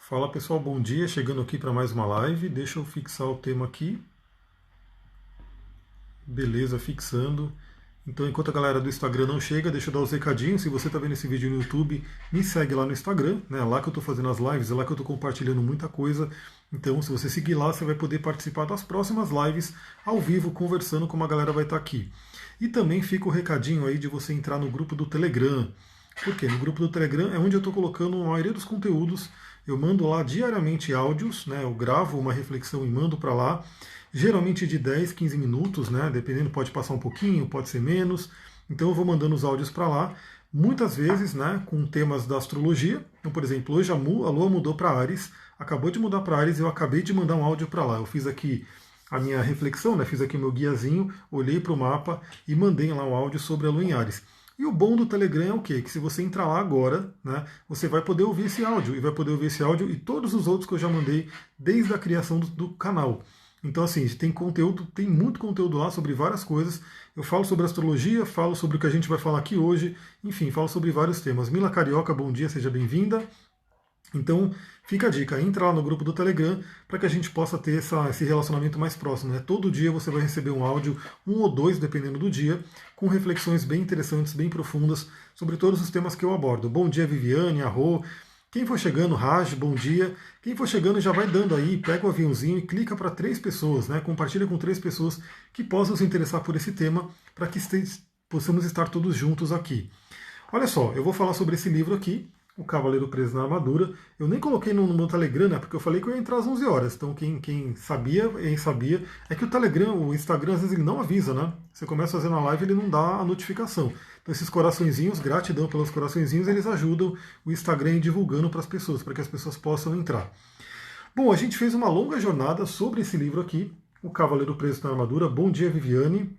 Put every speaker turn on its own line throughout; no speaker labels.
Fala pessoal, bom dia. Chegando aqui para mais uma live. Deixa eu fixar o tema aqui. Beleza, fixando. Então, enquanto a galera do Instagram não chega, deixa eu dar os recadinhos. Se você está vendo esse vídeo no YouTube, me segue lá no Instagram, né? É lá que eu estou fazendo as lives, é lá que eu estou compartilhando muita coisa. Então, se você seguir lá, você vai poder participar das próximas lives ao vivo, conversando como a galera vai estar aqui. E também fica o recadinho aí de você entrar no grupo do Telegram. Por quê? No grupo do Telegram é onde eu estou colocando a maioria dos conteúdos. Eu mando lá diariamente áudios, né? Eu gravo uma reflexão e mando para lá, geralmente de 10, 15 minutos, né? Dependendo, pode passar um pouquinho, pode ser menos. Então eu vou mandando os áudios para lá, muitas vezes, né, com temas da astrologia. Então, por exemplo, hoje a Lua mudou para Áries, acabou de mudar para Áries, eu acabei de mandar um áudio para lá. Eu fiz aqui a minha reflexão, né? Fiz aqui o meu guiazinho, olhei para o mapa e mandei lá um áudio sobre a Lua em Áries. E o bom do Telegram é o quê? Que se você entrar lá agora, né, você vai poder ouvir esse áudio, e vai poder ouvir esse áudio e todos os outros que eu já mandei desde a criação do canal. Então, assim, tem conteúdo, tem muito conteúdo lá sobre várias coisas. Eu falo sobre astrologia, falo sobre o que a gente vai falar aqui hoje, enfim, falo sobre vários temas. Mila Carioca, bom dia, seja bem-vinda. Então, fica a dica, entra lá no grupo do Telegram para que a gente possa ter esse relacionamento mais próximo. Né? Todo dia você vai receber um áudio, um ou dois, dependendo do dia, com reflexões bem interessantes, bem profundas, sobre todos os temas que eu abordo. Bom dia, Viviane, Arro. Quem for chegando, Raj, bom dia. Quem for chegando já vai dando aí, pega o aviãozinho e clica para 3 pessoas, né? Compartilha com 3 pessoas que possam se interessar por esse tema, para que possamos estar todos juntos aqui. Olha só, eu vou falar sobre esse livro aqui, O Cavaleiro Preso na Armadura. Eu nem coloquei no meu Telegram, né, porque eu falei que eu ia entrar às 11 horas. Então quem sabia, é que o Telegram, o Instagram, às vezes ele não avisa, né? Você começa fazendo a live e ele não dá a notificação. Então esses coraçõezinhos, gratidão pelos coraçõezinhos, eles ajudam o Instagram divulgando para as pessoas, para que as pessoas possam entrar. Bom, a gente fez uma longa jornada sobre esse livro aqui, O Cavaleiro Preso na Armadura. Bom dia, Viviane.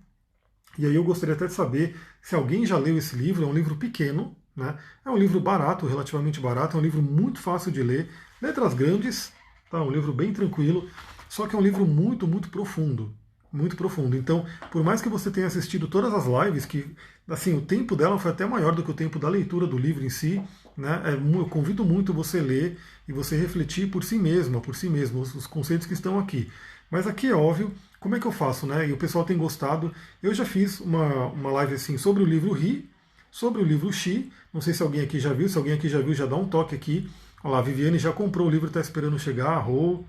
E aí eu gostaria até de saber se alguém já leu esse livro. É um livro pequeno, né? É um livro barato, relativamente barato, é um livro muito fácil de ler, letras grandes, tá? Um livro bem tranquilo, só que é um livro muito, muito profundo. Muito profundo. Então, por mais que você tenha assistido todas as lives, que assim, o tempo dela foi até maior do que o tempo da leitura do livro em si, né? Eu convido muito você ler e você refletir por si mesma, por si mesmo, os conceitos que estão aqui. Mas aqui é óbvio, como é que eu faço, né? E o pessoal tem gostado. Eu já fiz uma live assim sobre o livro Ri, sobre o livro Xi. Não sei se alguém aqui já viu. Se alguém aqui já viu, já dá um toque aqui. Olha lá, a Viviane já comprou o livro, está esperando chegar. Rô.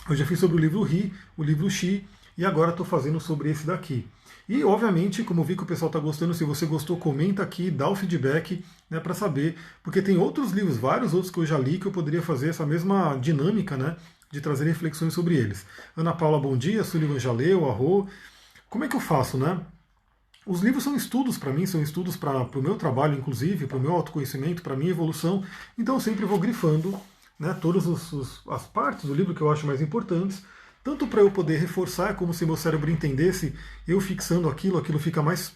Eu já fiz sobre o livro Ri, o livro Xi, e agora estou fazendo sobre esse daqui. E, obviamente, como eu vi que o pessoal está gostando, se você gostou, comenta aqui, dá o feedback, né, para saber, porque tem outros livros, vários outros que eu já li, que eu poderia fazer essa mesma dinâmica, né, de trazer reflexões sobre eles. Ana Paula, bom dia. Sullivan já leu, Arro. Como é que eu faço, né? Os livros são estudos para mim, são estudos para o meu trabalho, inclusive, para o meu autoconhecimento, para a minha evolução. Então eu sempre vou grifando, né, todas as partes do livro que eu acho mais importantes, tanto para eu poder reforçar, como se meu cérebro entendesse, eu fixando aquilo fica mais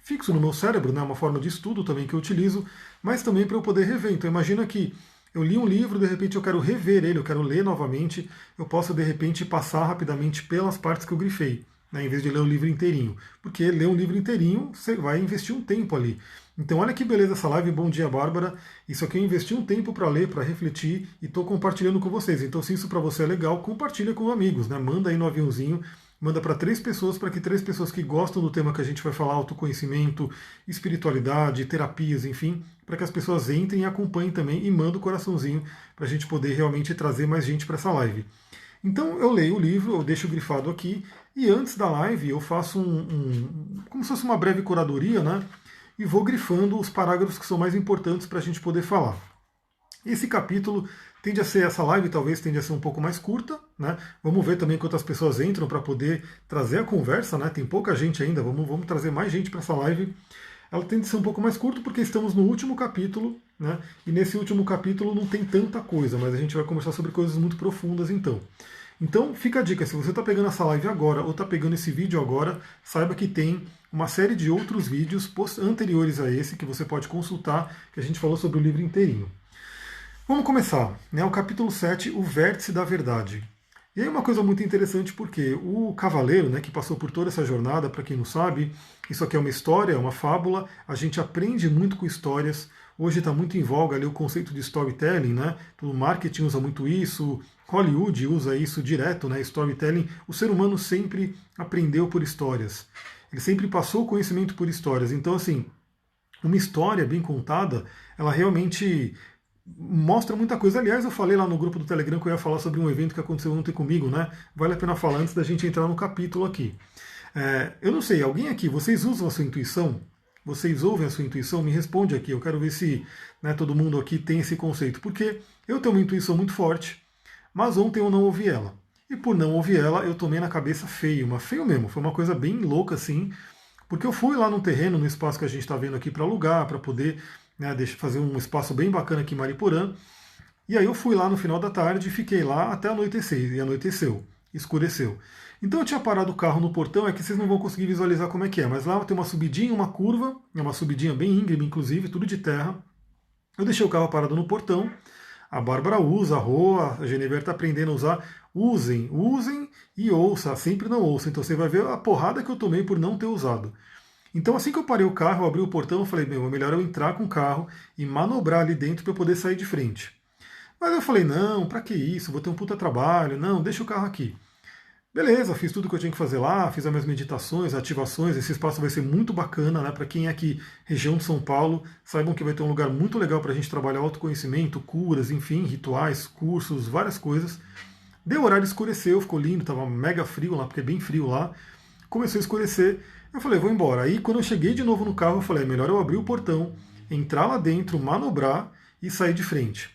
fixo no meu cérebro, né, uma forma de estudo também que eu utilizo, mas também para eu poder rever. Então imagina que eu li um livro, de repente eu quero rever ele, eu quero ler novamente, eu posso de repente passar rapidamente pelas partes que eu grifei, né, em vez de ler o livro inteirinho. Porque ler um livro inteirinho, você vai investir um tempo ali. Então olha que beleza essa live, bom dia Bárbara. Isso aqui eu investi um tempo para ler, para refletir e estou compartilhando com vocês. Então se isso para você é legal, compartilha com amigos, né? Manda aí no aviãozinho, manda para 3 pessoas, para que 3 pessoas que gostam do tema que a gente vai falar, autoconhecimento, espiritualidade, terapias, enfim, para que as pessoas entrem e acompanhem também e manda o coraçãozinho para a gente poder realmente trazer mais gente para essa live. Então eu leio o livro, eu deixo grifado aqui, e antes da live eu faço como se fosse uma breve curadoria, né? E vou grifando os parágrafos que são mais importantes para a gente poder falar. Esse capítulo tende a ser, essa live talvez tende a ser um pouco mais curta, né? Vamos ver também quantas pessoas entram para poder trazer a conversa, né? Tem pouca gente ainda, vamos trazer mais gente para essa live. Ela tende a ser um pouco mais curta porque estamos no último capítulo, né? E nesse último capítulo não tem tanta coisa, mas a gente vai conversar sobre coisas muito profundas então. Então fica a dica, se você está pegando essa live agora ou está pegando esse vídeo agora, saiba que tem uma série de outros vídeos anteriores a esse que você pode consultar, que a gente falou sobre o livro inteirinho. Vamos começar, né? O capítulo 7, o vértice da verdade. E aí uma coisa muito interessante porque o cavaleiro, né, que passou por toda essa jornada, para quem não sabe, isso aqui é uma história, é uma fábula, a gente aprende muito com histórias. Hoje está muito em voga ali o conceito de storytelling, né? O marketing usa muito isso, Hollywood usa isso direto, né? Storytelling. O ser humano sempre aprendeu por histórias. Ele sempre passou o conhecimento por histórias. Então, assim, uma história bem contada, ela realmente mostra muita coisa. Aliás, eu falei lá no grupo do Telegram que eu ia falar sobre um evento que aconteceu ontem comigo, né? Vale a pena falar antes da gente entrar no capítulo aqui. Eu não sei, alguém aqui, vocês usam a sua intuição? Vocês ouvem a sua intuição? Me responde aqui. Eu quero ver se, né, todo mundo aqui tem esse conceito. Porque eu tenho uma intuição muito forte, mas ontem eu não ouvi ela. E por não ouvir ela, eu tomei na cabeça feio, mas feio mesmo. Foi uma coisa bem louca assim, porque eu fui lá no terreno, no espaço que a gente está vendo aqui para alugar, para poder, né, fazer um espaço bem bacana aqui em Mariporã. E aí eu fui lá no final da tarde e fiquei lá até anoitecer. E anoiteceu, escureceu. Então eu tinha parado o carro no portão, é que vocês não vão conseguir visualizar como é que é, mas lá tem uma subidinha, uma curva, é uma subidinha bem íngreme, inclusive, tudo de terra. Eu deixei o carro parado no portão. A Bárbara usa, a Rô, a Genevieve está aprendendo a usar. Usem, usem e ouça, sempre não ouça. Então você vai ver a porrada que eu tomei por não ter usado. Então assim que eu parei o carro, eu abri o portão, eu falei, meu, é melhor eu entrar com o carro e manobrar ali dentro para eu poder sair de frente. Mas eu falei, não, para que isso? Vou ter um puta trabalho, não, deixa o carro aqui. Beleza, fiz tudo que eu tinha que fazer lá, fiz as minhas meditações, ativações. Esse espaço vai ser muito bacana, né? Para quem é aqui, região de São Paulo, saibam que vai ter um lugar muito legal para a gente trabalhar autoconhecimento, curas, enfim, rituais, cursos, várias coisas. Deu horário, escureceu, ficou lindo, tava mega frio lá, porque é bem frio lá. Começou a escurecer, eu falei, vou embora. Aí quando eu cheguei de novo no carro, eu falei, é melhor eu abrir o portão, entrar lá dentro, manobrar e sair de frente.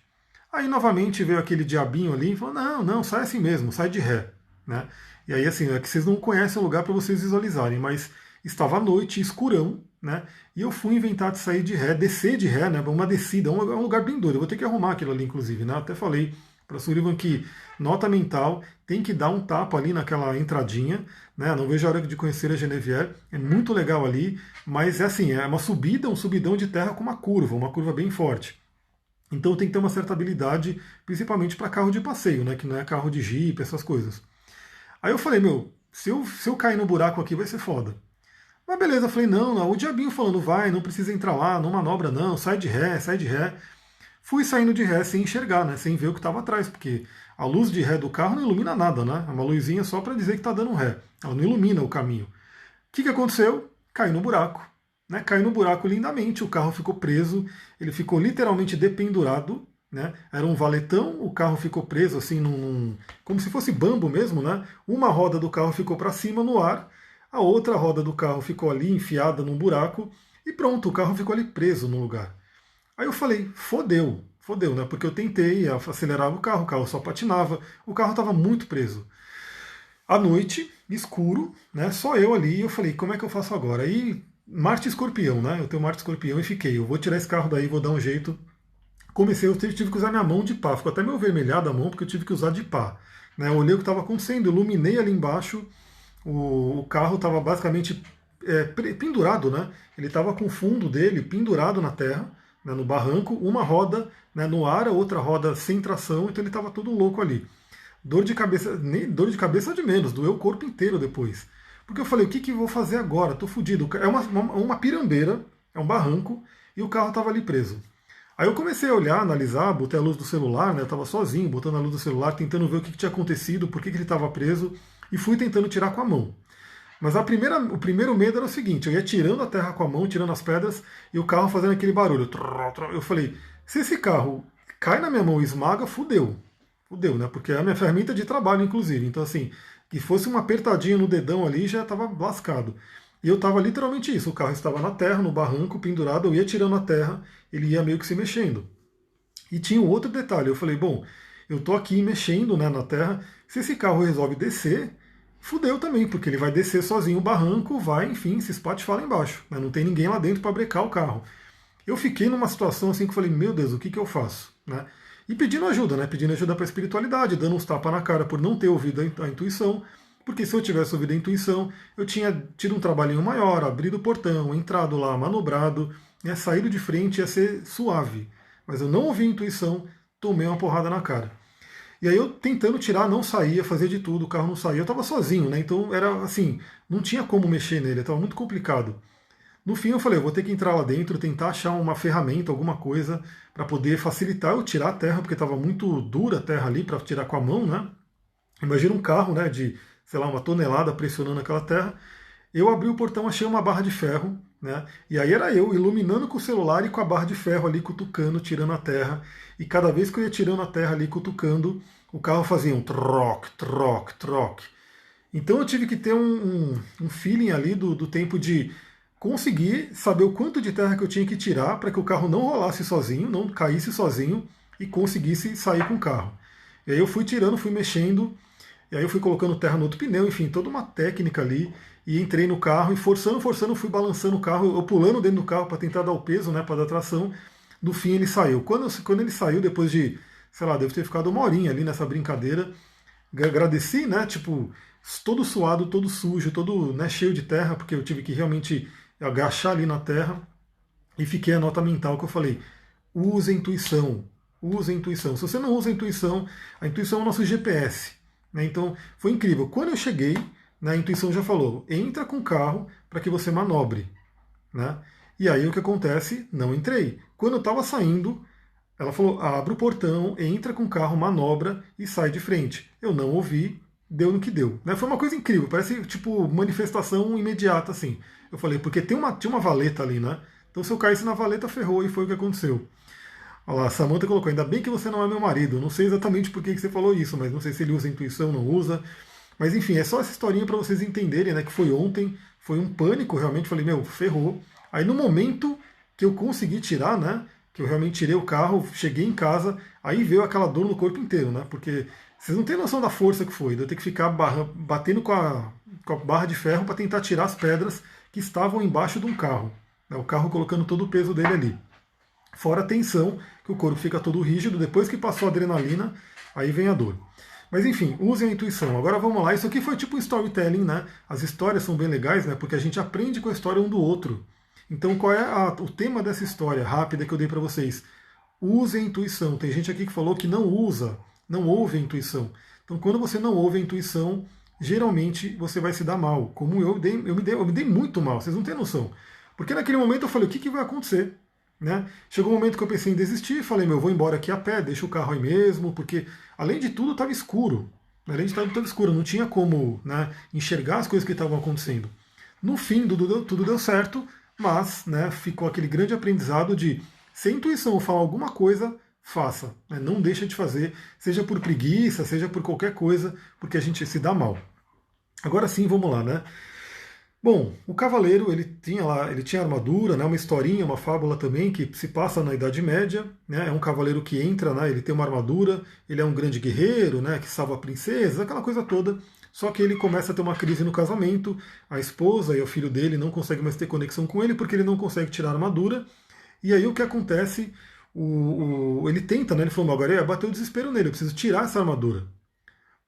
Aí novamente veio aquele diabinho ali e falou, não, não, sai assim mesmo, sai de ré, né? E aí, assim, é que vocês não conhecem o lugar para vocês visualizarem, mas estava à noite, escurão, né? E eu fui inventar de sair de ré, descer de ré, né? Uma descida, é um lugar bem doido. Eu vou ter que arrumar aquilo ali, inclusive, né? Até falei para a Sullivan que nota mental tem que dar um tapa ali naquela entradinha, né? Não vejo a hora de conhecer a Genevieve, é muito legal ali, mas é assim, é uma subida, um subidão de terra com uma curva bem forte. Então tem que ter uma certa habilidade, principalmente para carro de passeio, né? Que não é carro de Jeep, essas coisas. Aí eu falei, meu, se eu cair no buraco aqui vai ser foda. Mas beleza, eu falei, não, não, o diabinho falando, vai, não precisa entrar lá, não manobra não, sai de ré, sai de ré. Fui saindo de ré sem enxergar, né, sem ver o que estava atrás, porque a luz de ré do carro não ilumina nada, né? É uma luzinha só para dizer que está dando ré. Ela não ilumina o caminho. O que aconteceu? Caí no buraco. Né? Caí no buraco lindamente, o carro ficou preso, ele ficou literalmente dependurado, né? Era um valetão, o carro ficou preso assim, como se fosse bambo mesmo, né? Uma roda do carro ficou para cima no ar, a outra roda do carro ficou ali enfiada num buraco e pronto, o carro ficou ali preso no lugar. Aí eu falei, fodeu, fodeu, né? Porque eu tentei acelerar o carro só patinava, o carro estava muito preso. À noite, escuro, né? Só eu ali, e eu falei, como é que eu faço agora? Aí, Marte Escorpião, né? Eu tenho Marte Escorpião e fiquei, eu vou tirar esse carro daí, vou dar um jeito. Comecei, eu tive que usar minha mão de pá, ficou até meio vermelhada a mão, porque eu tive que usar de pá. Né? Eu olhei o que estava acontecendo, iluminei ali embaixo, o carro estava basicamente pendurado, né? Ele estava com o fundo dele pendurado na terra, né, no barranco, uma roda, né, no ar, a outra roda sem tração, então ele estava todo louco ali. Dor de cabeça, nem dor de cabeça de menos, doeu o corpo inteiro depois. Porque eu falei, o que eu vou fazer agora? Tô fudido. É uma pirambeira, é um barranco, e o carro estava ali preso. Aí eu comecei a olhar, analisar, botei a luz do celular, né? Eu estava sozinho, botando a luz do celular, tentando ver o que tinha acontecido, por que ele estava preso, e fui tentando tirar com a mão. Mas o primeiro medo era o seguinte, eu ia tirando a terra com a mão, tirando as pedras, e o carro fazendo aquele barulho. Eu falei, se esse carro cai na minha mão e esmaga, fudeu. Fudeu, né? Porque é a minha ferramenta de trabalho, inclusive. Então, assim, que fosse uma apertadinha no dedão ali, já estava lascado. E eu estava literalmente isso, o carro estava na terra, no barranco, pendurado, eu ia tirando a terra, ele ia meio que se mexendo. E tinha um outro detalhe, eu falei, bom, eu estou aqui mexendo, né, na terra, se esse carro resolve descer, fudeu também, porque ele vai descer sozinho o barranco, vai, enfim, se espatifar lá embaixo. Né, não tem ninguém lá dentro para brecar o carro. Eu fiquei numa situação assim que eu falei, meu Deus, o que eu faço? Né? E pedindo ajuda, né? Pedindo ajuda para a espiritualidade, dando uns tapas na cara por não ter ouvido a intuição, porque se eu tivesse ouvido a intuição, eu tinha tido um trabalhinho maior, abrido o portão, entrado lá, manobrado, né? Saído de frente, ia ser suave. Mas eu não ouvi a intuição, tomei uma porrada na cara. E aí eu tentando tirar, não saía, fazia de tudo, o carro não saía. Eu estava sozinho, né? Então era assim, não tinha como mexer nele, estava muito complicado. No fim eu falei, eu vou ter que entrar lá dentro, tentar achar uma ferramenta, alguma coisa, para poder facilitar eu tirar a terra, porque estava muito dura a terra ali para tirar com a mão, né? Imagina um carro, né, de, sei lá, 1 tonelada pressionando aquela terra. Eu abri o portão, achei uma barra de ferro, né? E aí era eu iluminando com o celular e com a barra de ferro ali cutucando, tirando a terra. E cada vez que eu ia tirando a terra ali, cutucando, o carro fazia um troc, troc, troc. Então eu tive que ter um feeling ali do tempo de conseguir saber o quanto de terra que eu tinha que tirar para que o carro não rolasse sozinho, não caísse sozinho e conseguisse sair com o carro. E aí eu fui tirando, fui mexendo, e aí eu fui colocando terra no outro pneu, enfim, toda uma técnica ali. E entrei no carro e forçando, forçando, fui balançando o carro, eu pulando dentro do carro para tentar dar o peso, né, para dar tração. No fim ele saiu. Quando ele saiu, depois de, sei lá, deve ter ficado 1 horinha ali nessa brincadeira, agradeci, né, tipo, todo suado, todo sujo, todo, né, cheio de terra, porque eu tive que realmente agachar ali na terra. E fiquei a nota mental que eu falei, use a intuição, use a intuição. Se você não usa a intuição é o nosso GPS. Né? Então foi incrível. Quando eu cheguei, né, a intuição já falou, entra com o carro para que você manobre. Né? E aí o que acontece? Não entrei. Quando eu estava saindo, ela falou, abre o portão, entra com o carro, manobra e sai de frente. Eu não ouvi, deu no que deu. Né? Foi uma coisa incrível, parece tipo manifestação imediata assim. Eu falei, porque tinha uma valeta ali, né? Então se eu caísse na valeta, ferrou, e foi o que aconteceu. Olha lá, a Samantha colocou, ainda bem que você não é meu marido. Não sei exatamente por que você falou isso, mas não sei se ele usa intuição, não usa. Mas enfim, é só essa historinha para vocês entenderem, né? Que foi ontem, foi um pânico, realmente. Falei, meu, ferrou. Aí no momento que eu consegui tirar, né? Que eu realmente tirei o carro, cheguei em casa, aí veio aquela dor no corpo inteiro, né? Porque vocês não têm noção da força que foi, de eu ter que ficar batendo com a barra de ferro para tentar tirar as pedras que estavam embaixo de um carro. Né? O carro colocando todo o peso dele ali. Fora a tensão, que o corpo fica todo rígido, depois que passou a adrenalina, aí vem a dor. Mas enfim, usem a intuição. Agora vamos lá, isso aqui foi tipo storytelling, né? As histórias são bem legais, né? Porque a gente aprende com a história um do outro. Então qual é o tema dessa história rápida que eu dei para vocês? Use a intuição. Tem gente aqui que falou que não usa, não ouve a intuição. Então quando você não ouve a intuição, geralmente você vai se dar mal. Como eu me dei muito mal, vocês não têm noção. Porque naquele momento eu falei, o que vai acontecer? Né? Chegou um momento que eu pensei em desistir, falei, meu, eu vou embora aqui a pé, deixa o carro aí mesmo, porque além de tudo estava escuro. Além de tudo estava escuro, não tinha como, né, enxergar as coisas que estavam acontecendo. No fim, tudo deu certo, mas, né, ficou aquele grande aprendizado de, se a intuição falar alguma coisa, faça. Né? Não deixa de fazer, seja por preguiça, seja por qualquer coisa, porque a gente se dá mal. Agora sim, vamos lá, né? Bom, o cavaleiro ele tinha armadura, né, uma historinha, uma fábula também que se passa na Idade Média, né, é um cavaleiro que entra, né, ele tem uma armadura, ele é um grande guerreiro, né, que salva a princesa, aquela coisa toda. Só que ele começa a ter uma crise no casamento, a esposa e o filho dele não conseguem mais ter conexão com ele porque ele não consegue tirar a armadura. E aí o que acontece? Ele tenta, né, ele falou, agora bateu o desespero nele, eu preciso tirar essa armadura.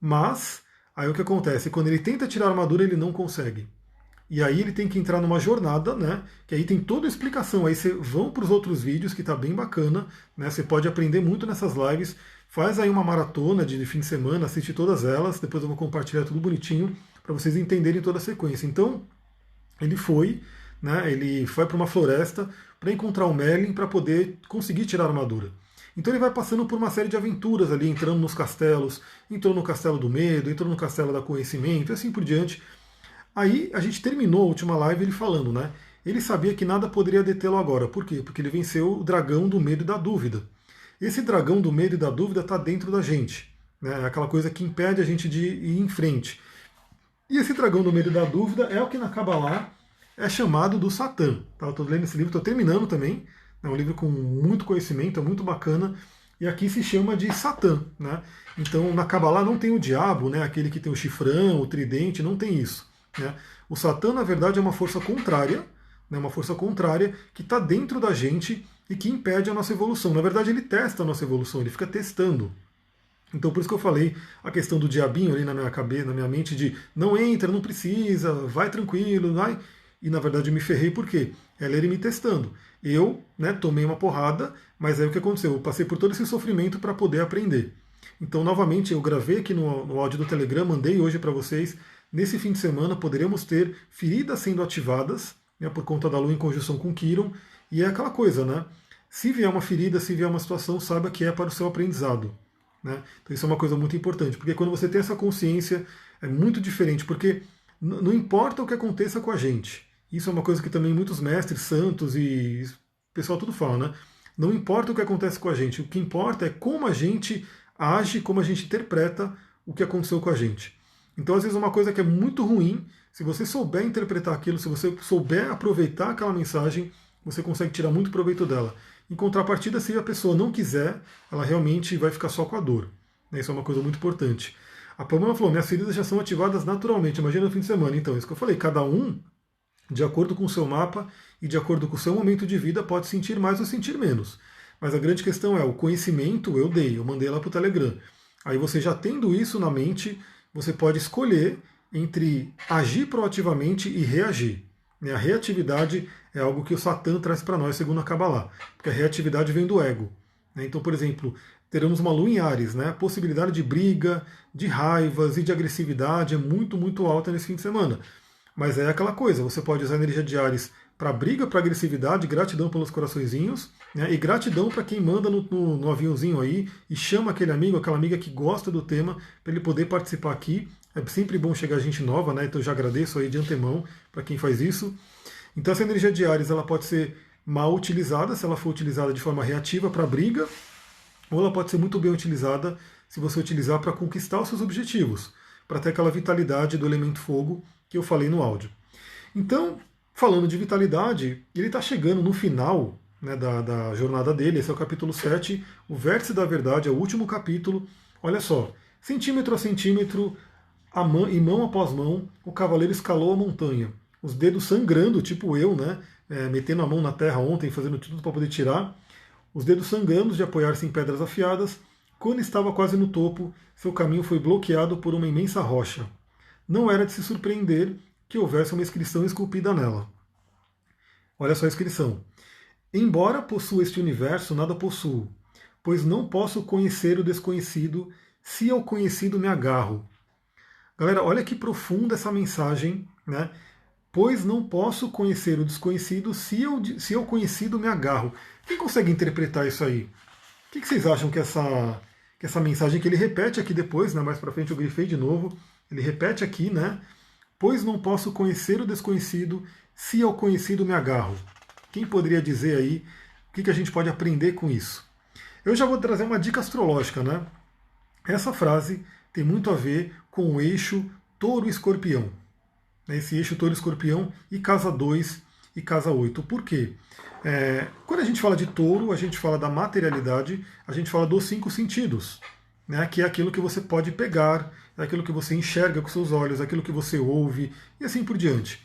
Mas aí o que acontece? Quando ele tenta tirar a armadura, ele não consegue. E aí ele tem que entrar numa jornada, né? Que aí tem toda a explicação. Aí você vão para os outros vídeos, que tá bem bacana, né? Você pode aprender muito nessas lives. Faz aí uma maratona de fim de semana, assiste todas elas. Depois eu vou compartilhar tudo bonitinho para vocês entenderem toda a sequência. Então, ele foi, né? Ele foi para uma floresta para encontrar o Merlin para poder conseguir tirar a armadura. Então ele vai passando por uma série de aventuras ali, entrando nos castelos, entrou no castelo do medo, entrou no castelo da conhecimento, e assim por diante. Aí a gente terminou a última live ele falando, né? Ele sabia que nada poderia detê-lo agora. Por quê? Porque ele venceu o dragão do medo e da dúvida. Esse dragão do medo e da dúvida está dentro da gente. Né? É aquela coisa que impede a gente de ir em frente. E esse dragão do medo e da dúvida é o que na Kabbalah é chamado do Satã. Tá? Eu estou lendo esse livro, estou terminando também. É um livro com muito conhecimento, é muito bacana. E aqui se chama de Satã. Né? Então na Kabbalah não tem o diabo, né? Aquele que tem o chifrão, o tridente, não tem isso. Né? O Satã, na verdade, é uma força contrária, né? Uma força contrária que está dentro da gente e que impede a nossa evolução. Na verdade, ele testa a nossa evolução, ele fica testando. Então, por isso que eu falei a questão do diabinho ali na minha cabeça, na minha mente, de não entra, não precisa, vai tranquilo, vai. E na verdade eu me ferrei por quê? Ela ele me testando. Eu, né, tomei uma porrada, mas aí o que aconteceu? Eu passei por todo esse sofrimento para poder aprender. Então, novamente, eu gravei aqui no áudio do Telegram, mandei hoje para vocês. Nesse fim de semana poderemos ter feridas sendo ativadas, né, por conta da Lua em conjunção com Quirón, e é aquela coisa, né? Se vier uma ferida, se vier uma situação, saiba que é para o seu aprendizado. Né? Então isso é uma coisa muito importante, porque quando você tem essa consciência, é muito diferente, porque não importa o que aconteça com a gente. Isso é uma coisa que também muitos mestres, santos e o pessoal tudo fala, né? Não importa o que acontece com a gente, o que importa é como a gente age, como a gente interpreta o que aconteceu com a gente. Então, às vezes, uma coisa que é muito ruim, se você souber interpretar aquilo, se você souber aproveitar aquela mensagem, você consegue tirar muito proveito dela. Em contrapartida, se a pessoa não quiser, ela realmente vai ficar só com a dor. Isso é uma coisa muito importante. A Pamela falou, minhas feridas já são ativadas naturalmente, imagina no fim de semana. Então, isso que eu falei, cada um, de acordo com o seu mapa e de acordo com o seu momento de vida, pode sentir mais ou sentir menos. Mas a grande questão é, o conhecimento eu mandei lá para o Telegram. Aí você já tendo isso na mente, você pode escolher entre agir proativamente e reagir. A reatividade é algo que o Satã traz para nós, segundo a Kabbalah, porque a reatividade vem do ego. Então, por exemplo, teremos uma lua em Áries, a possibilidade de briga, de raivas e de agressividade é muito, muito alta nesse fim de semana. Mas é aquela coisa, você pode usar a energia de Áries para briga, para agressividade, gratidão pelos coraçõezinhos, e gratidão para quem manda no aviãozinho aí e chama aquele amigo, aquela amiga que gosta do tema, para ele poder participar aqui. É sempre bom chegar gente nova, então eu já agradeço aí de antemão para quem faz isso. Então essa energia de Áries ela pode ser mal utilizada, se ela for utilizada de forma reativa para briga, ou ela pode ser muito bem utilizada se você utilizar para conquistar os seus objetivos, para ter aquela vitalidade do elemento fogo que eu falei no áudio. Então, falando de vitalidade, ele está chegando no final da jornada dele, esse é o capítulo 7, o Vértice da Verdade, é o último capítulo. Olha só, centímetro a centímetro, e mão após mão, o cavaleiro escalou a montanha. Os dedos sangrando, tipo eu, metendo a mão na terra ontem, fazendo tudo para poder tirar. Os dedos sangrando de apoiar-se em pedras afiadas. Quando estava quase no topo, seu caminho foi bloqueado por uma imensa rocha. Não era de se surpreender que houvesse uma inscrição esculpida nela. Olha só a inscrição. Embora possua este universo, nada possuo, pois não posso conhecer o desconhecido, se ao conhecido me agarro. Galera, olha que profunda essa mensagem, Pois não posso conhecer o desconhecido, se ao conhecido me agarro. Quem consegue interpretar isso aí? O que vocês acham que essa mensagem que ele repete aqui depois, mais para frente eu grifei de novo, ele repete aqui, Pois não posso conhecer o desconhecido, se ao conhecido me agarro. Quem poderia dizer aí o que a gente pode aprender com isso? Eu já vou trazer uma dica astrológica, Essa frase tem muito a ver com o eixo touro-escorpião. Esse eixo touro-escorpião e casa 2 e casa 8. Por quê? Quando a gente fala de touro, a gente fala da materialidade, a gente fala dos 5 sentidos, que é aquilo que você pode pegar, é aquilo que você enxerga com seus olhos, é aquilo que você ouve e assim por diante.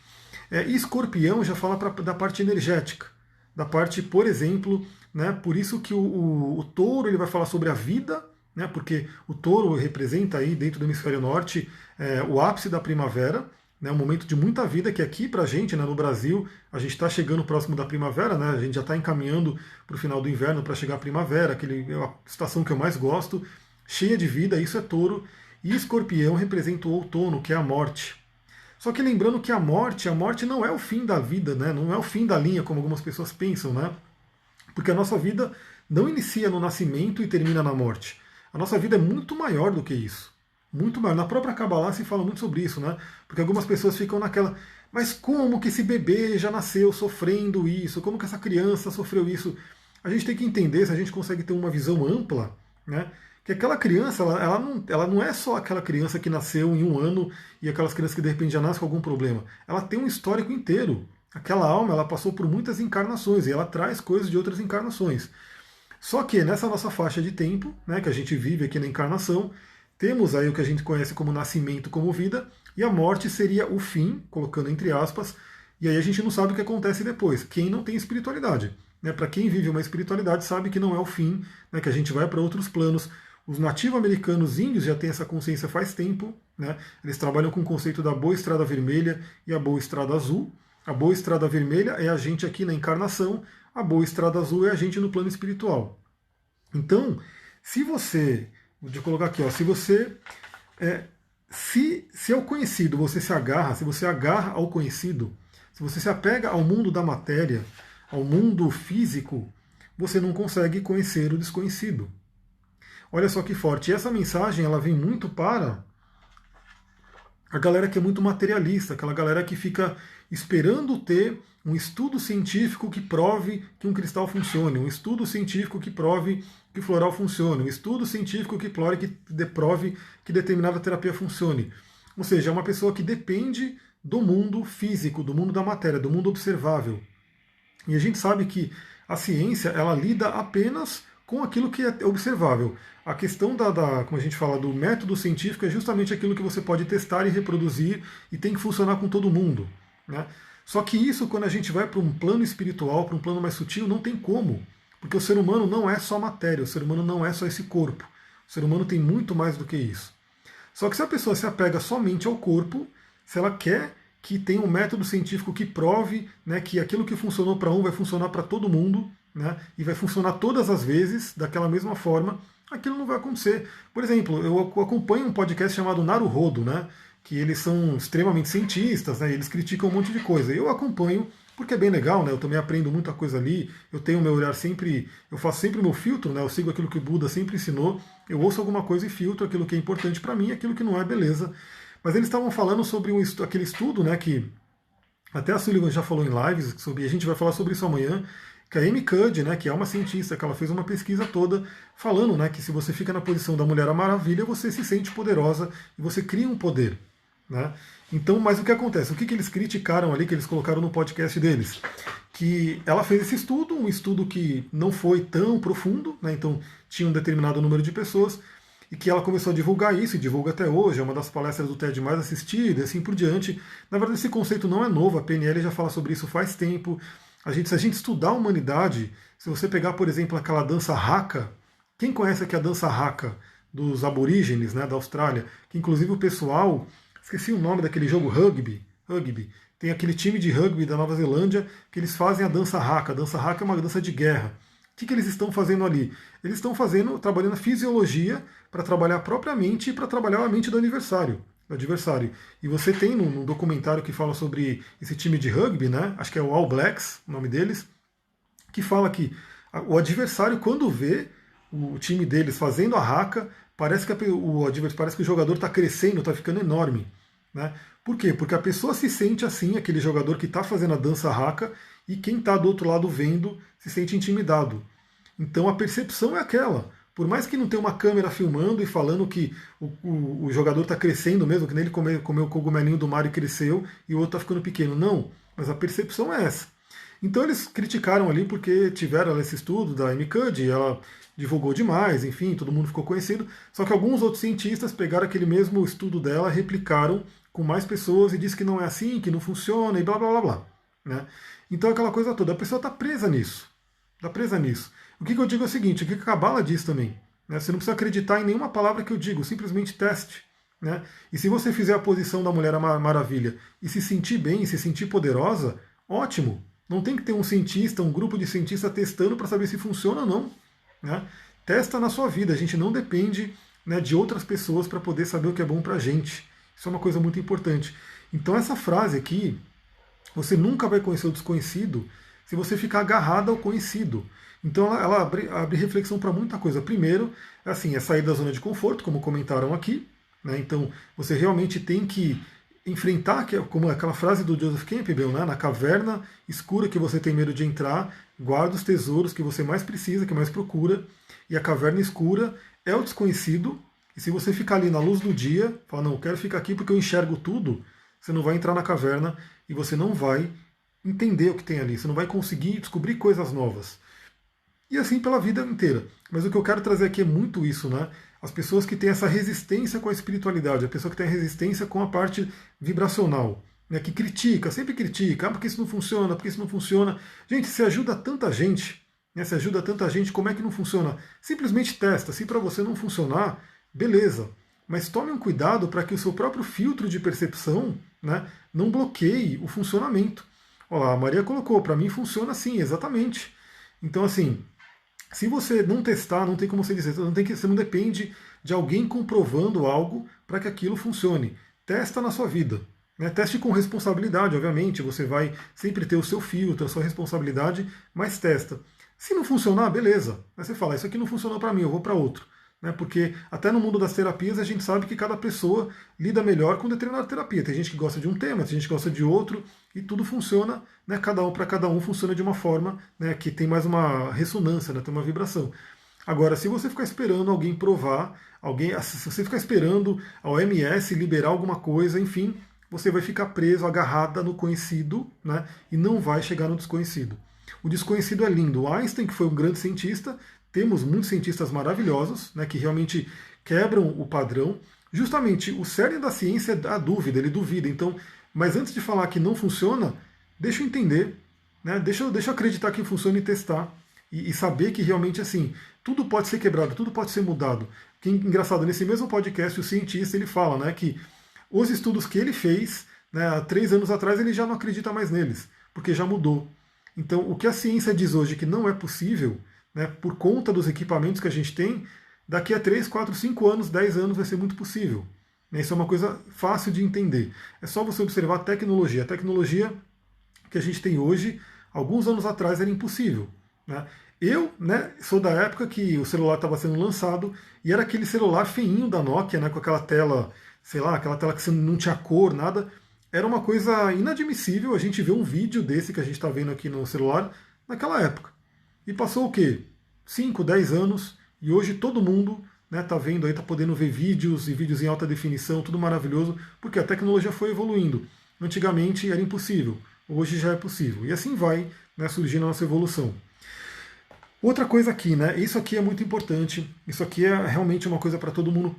E escorpião já fala da parte energética, da parte, por exemplo, por isso que o touro ele vai falar sobre a vida, porque o touro representa aí dentro do hemisfério norte o ápice da primavera, um momento de muita vida que aqui para a gente, no Brasil, a gente está chegando próximo da primavera, a gente já está encaminhando para o final do inverno para chegar a primavera, é a estação que eu mais gosto, cheia de vida, isso é touro, e escorpião representa o outono, que é a morte. Só que lembrando que a morte não é o fim da vida, não é o fim da linha, como algumas pessoas pensam, porque a nossa vida não inicia no nascimento e termina na morte. A nossa vida é muito maior do que isso. Muito maior. Na própria Kabbalah se fala muito sobre isso, Porque algumas pessoas ficam naquela, mas como que esse bebê já nasceu sofrendo isso? Como que essa criança sofreu isso? A gente tem que entender, se a gente consegue ter uma visão ampla, que aquela criança, ela não é só aquela criança que nasceu em um ano e aquelas crianças que de repente já nascem com algum problema. Ela tem um histórico inteiro. Aquela alma, ela passou por muitas encarnações e ela traz coisas de outras encarnações. Só que nessa nossa faixa de tempo, que a gente vive aqui na encarnação, temos aí o que a gente conhece como nascimento, como vida, e a morte seria o fim, colocando entre aspas, e aí a gente não sabe o que acontece depois. Quem não tem espiritualidade. Para quem vive uma espiritualidade sabe que não é o fim, que a gente vai para outros planos. Os nativo-americanos índios já têm essa consciência faz tempo, Eles trabalham com o conceito da boa estrada vermelha e a boa estrada azul. A boa estrada vermelha é a gente aqui na encarnação, a boa estrada azul é a gente no plano espiritual. Então, se você, vou colocar aqui, se você, se ao conhecido você se agarra, se você agarra ao conhecido, Se você se apega ao mundo da matéria, ao mundo físico, você não consegue conhecer o desconhecido. Olha só que forte. E essa mensagem ela vem muito para a galera que é muito materialista, aquela galera que fica esperando ter um estudo científico que prove que um cristal funcione, um estudo científico que prove que floral funcione, um estudo científico que prove que determinada terapia funcione. Ou seja, é uma pessoa que depende do mundo físico, do mundo da matéria, do mundo observável. E a gente sabe que a ciência ela lida apenas com aquilo que é observável. A questão como a gente fala, do método científico é justamente aquilo que você pode testar e reproduzir e tem que funcionar com todo mundo. Né? Só que isso, quando a gente vai para um plano espiritual, para um plano mais sutil, não tem como. Porque o ser humano não é só matéria, o ser humano não é só esse corpo. O ser humano tem muito mais do que isso. Só que se a pessoa se apega somente ao corpo, se ela quer que tenha um método científico que prove, né, que aquilo que funcionou para um vai funcionar para todo mundo, né, e vai funcionar todas as vezes daquela mesma forma, aquilo não vai acontecer. Por exemplo, eu acompanho um podcast chamado Naruhodo, né, que eles são extremamente cientistas, né, eles criticam um monte de coisa. Eu acompanho porque é bem legal, né, eu também aprendo muita coisa ali, eu tenho meu olhar sempre, eu faço sempre o meu filtro, né, eu sigo aquilo que o Buda sempre ensinou, eu ouço alguma coisa e filtro aquilo que é importante para mim, aquilo que não é, beleza. Mas eles estavam falando sobre aquele estudo, né, que até a Sullivan já falou em lives, sobre, a gente vai falar sobre isso amanhã, que a Amy Cuddy, né, que é uma cientista, que ela fez uma pesquisa toda falando, né, que se você fica na posição da Mulher Maravilha, você se sente poderosa e você cria um poder. Né? Então, mas o que acontece? O que eles criticaram ali, que eles colocaram no podcast deles? Que ela fez esse estudo, um estudo que não foi tão profundo, né, então tinha um determinado número de pessoas, e que ela começou a divulgar isso, e divulga até hoje, é uma das palestras do TED mais assistidas, assim por diante. Na verdade, esse conceito não é novo, a PNL já fala sobre isso faz tempo. Se a gente estudar a humanidade, se você pegar, por exemplo, aquela dança Haka, quem conhece aqui a dança Haka dos aborígenes, né, da Austrália, que inclusive o pessoal, esqueci o nome daquele jogo rugby, tem aquele time de rugby da Nova Zelândia que eles fazem a dança Haka. A dança Haka é uma dança de guerra. O que eles estão fazendo ali? Eles estão trabalhando a fisiologia para trabalhar a própria mente e para trabalhar a mente do adversário. E você tem num documentário que fala sobre esse time de rugby, né? Acho que é o All Blacks, o nome deles, que fala que o adversário, quando vê o time deles fazendo a haka, parece que o jogador está crescendo, está ficando enorme. Né? Por quê? Porque a pessoa se sente assim, aquele jogador que está fazendo a dança haka, e quem está do outro lado vendo se sente intimidado. Então a percepção é aquela. Por mais que não tenha uma câmera filmando e falando que o jogador está crescendo mesmo, que nem ele comeu o cogumelinho do mar e cresceu, e o outro está ficando pequeno. Não, mas a percepção é essa. Então eles criticaram ali porque tiveram esse estudo da Amy Cuddy, ela divulgou demais, enfim, todo mundo ficou conhecido. Só que alguns outros cientistas pegaram aquele mesmo estudo dela, replicaram com mais pessoas e disse que não é assim, que não funciona e blá blá blá blá. Né? Então aquela coisa toda, a pessoa está presa nisso. Está presa nisso. O que eu digo é o seguinte, o que a Cabala diz também. Né? Você não precisa acreditar em nenhuma palavra que eu digo, simplesmente teste. Né? E se você fizer a posição da Mulher Maravilha e se sentir bem, se sentir poderosa, ótimo. Não tem que ter um cientista, um grupo de cientistas testando para saber se funciona ou não. Né? Testa na sua vida, a gente não depende, né, de outras pessoas para poder saber o que é bom para a gente. Isso é uma coisa muito importante. Então essa frase aqui, você nunca vai conhecer o desconhecido se você ficar agarrado ao conhecido. Então ela abre reflexão para muita coisa. Primeiro, assim, é sair da zona de conforto, como comentaram aqui. Né? Então você realmente tem que enfrentar, como aquela frase do Joseph Campbell, né? Na caverna escura que você tem medo de entrar, guarda os tesouros que você mais precisa, que mais procura. E a caverna escura é o desconhecido. E se você ficar ali na luz do dia, falar, não, eu quero ficar aqui porque eu enxergo tudo, você não vai entrar na caverna e você não vai entender o que tem ali, você não vai conseguir descobrir coisas novas. E assim pela vida inteira. Mas o que eu quero trazer aqui é muito isso, né? As pessoas que têm essa resistência com a espiritualidade, a pessoa que tem a resistência com a parte vibracional, né? Que critica, sempre critica, porque isso não funciona, porque isso não funciona. Gente, se ajuda tanta gente, né? Se ajuda tanta gente, como é que não funciona? Simplesmente testa, se para você não funcionar, beleza. Mas tome um cuidado para que o seu próprio filtro de percepção, né, não bloqueie o funcionamento. Ó, a Maria colocou, para mim funciona assim, exatamente. Então, assim, se você não testar, não tem como você dizer, você não depende de alguém comprovando algo para que aquilo funcione. Testa na sua vida. Né? Teste com responsabilidade, obviamente, você vai sempre ter o seu filtro, a sua responsabilidade, mas testa. Se não funcionar, beleza. Aí você fala, isso aqui não funcionou para mim, eu vou para outro. Né? Porque até no mundo das terapias a gente sabe que cada pessoa lida melhor com determinada terapia. Tem gente que gosta de um tema, tem gente que gosta de outro, e tudo funciona, né? Para cada um funciona de uma forma, né? Que tem mais uma ressonância, né? Tem uma vibração. Agora, se você ficar esperando alguém provar, se você ficar esperando a OMS liberar alguma coisa, enfim, você vai ficar preso, agarrada no conhecido, né, e não vai chegar no desconhecido. O desconhecido é lindo. O Einstein, que foi um grande cientista, temos muitos cientistas maravilhosos, né, que realmente quebram o padrão. Justamente, o cerne da ciência é a dúvida, ele duvida. Então, mas antes de falar que não funciona, deixa eu entender, né, deixa eu acreditar que funciona e testar. E saber que realmente, assim, tudo pode ser quebrado, tudo pode ser mudado. Que engraçado, nesse mesmo podcast, o cientista ele fala, né, que os estudos que ele fez, né, há 3 anos atrás, ele já não acredita mais neles, porque já mudou. Então, o que a ciência diz hoje que não é possível, né, por conta dos equipamentos que a gente tem, daqui a 3, 4, 5 anos, 10 anos vai ser muito possível. Isso é uma coisa fácil de entender. É só você observar a tecnologia. A tecnologia que a gente tem hoje, alguns anos atrás, era impossível. Né? Eu, né, sou da época que o celular estava sendo lançado e era aquele celular feinho da Nokia, né, com aquela tela, sei lá, aquela tela que não tinha cor, nada. Era uma coisa inadmissível a gente ver um vídeo desse que a gente está vendo aqui no celular naquela época. E passou o quê? 5, 10 anos e hoje todo mundo está vendo aí, está podendo ver vídeos e vídeos em alta definição, tudo maravilhoso, porque a tecnologia foi evoluindo. Antigamente era impossível, hoje já é possível. E assim vai, né, surgindo a nossa evolução. Outra coisa aqui, né? Isso aqui é muito importante. Isso aqui é realmente uma coisa para todo mundo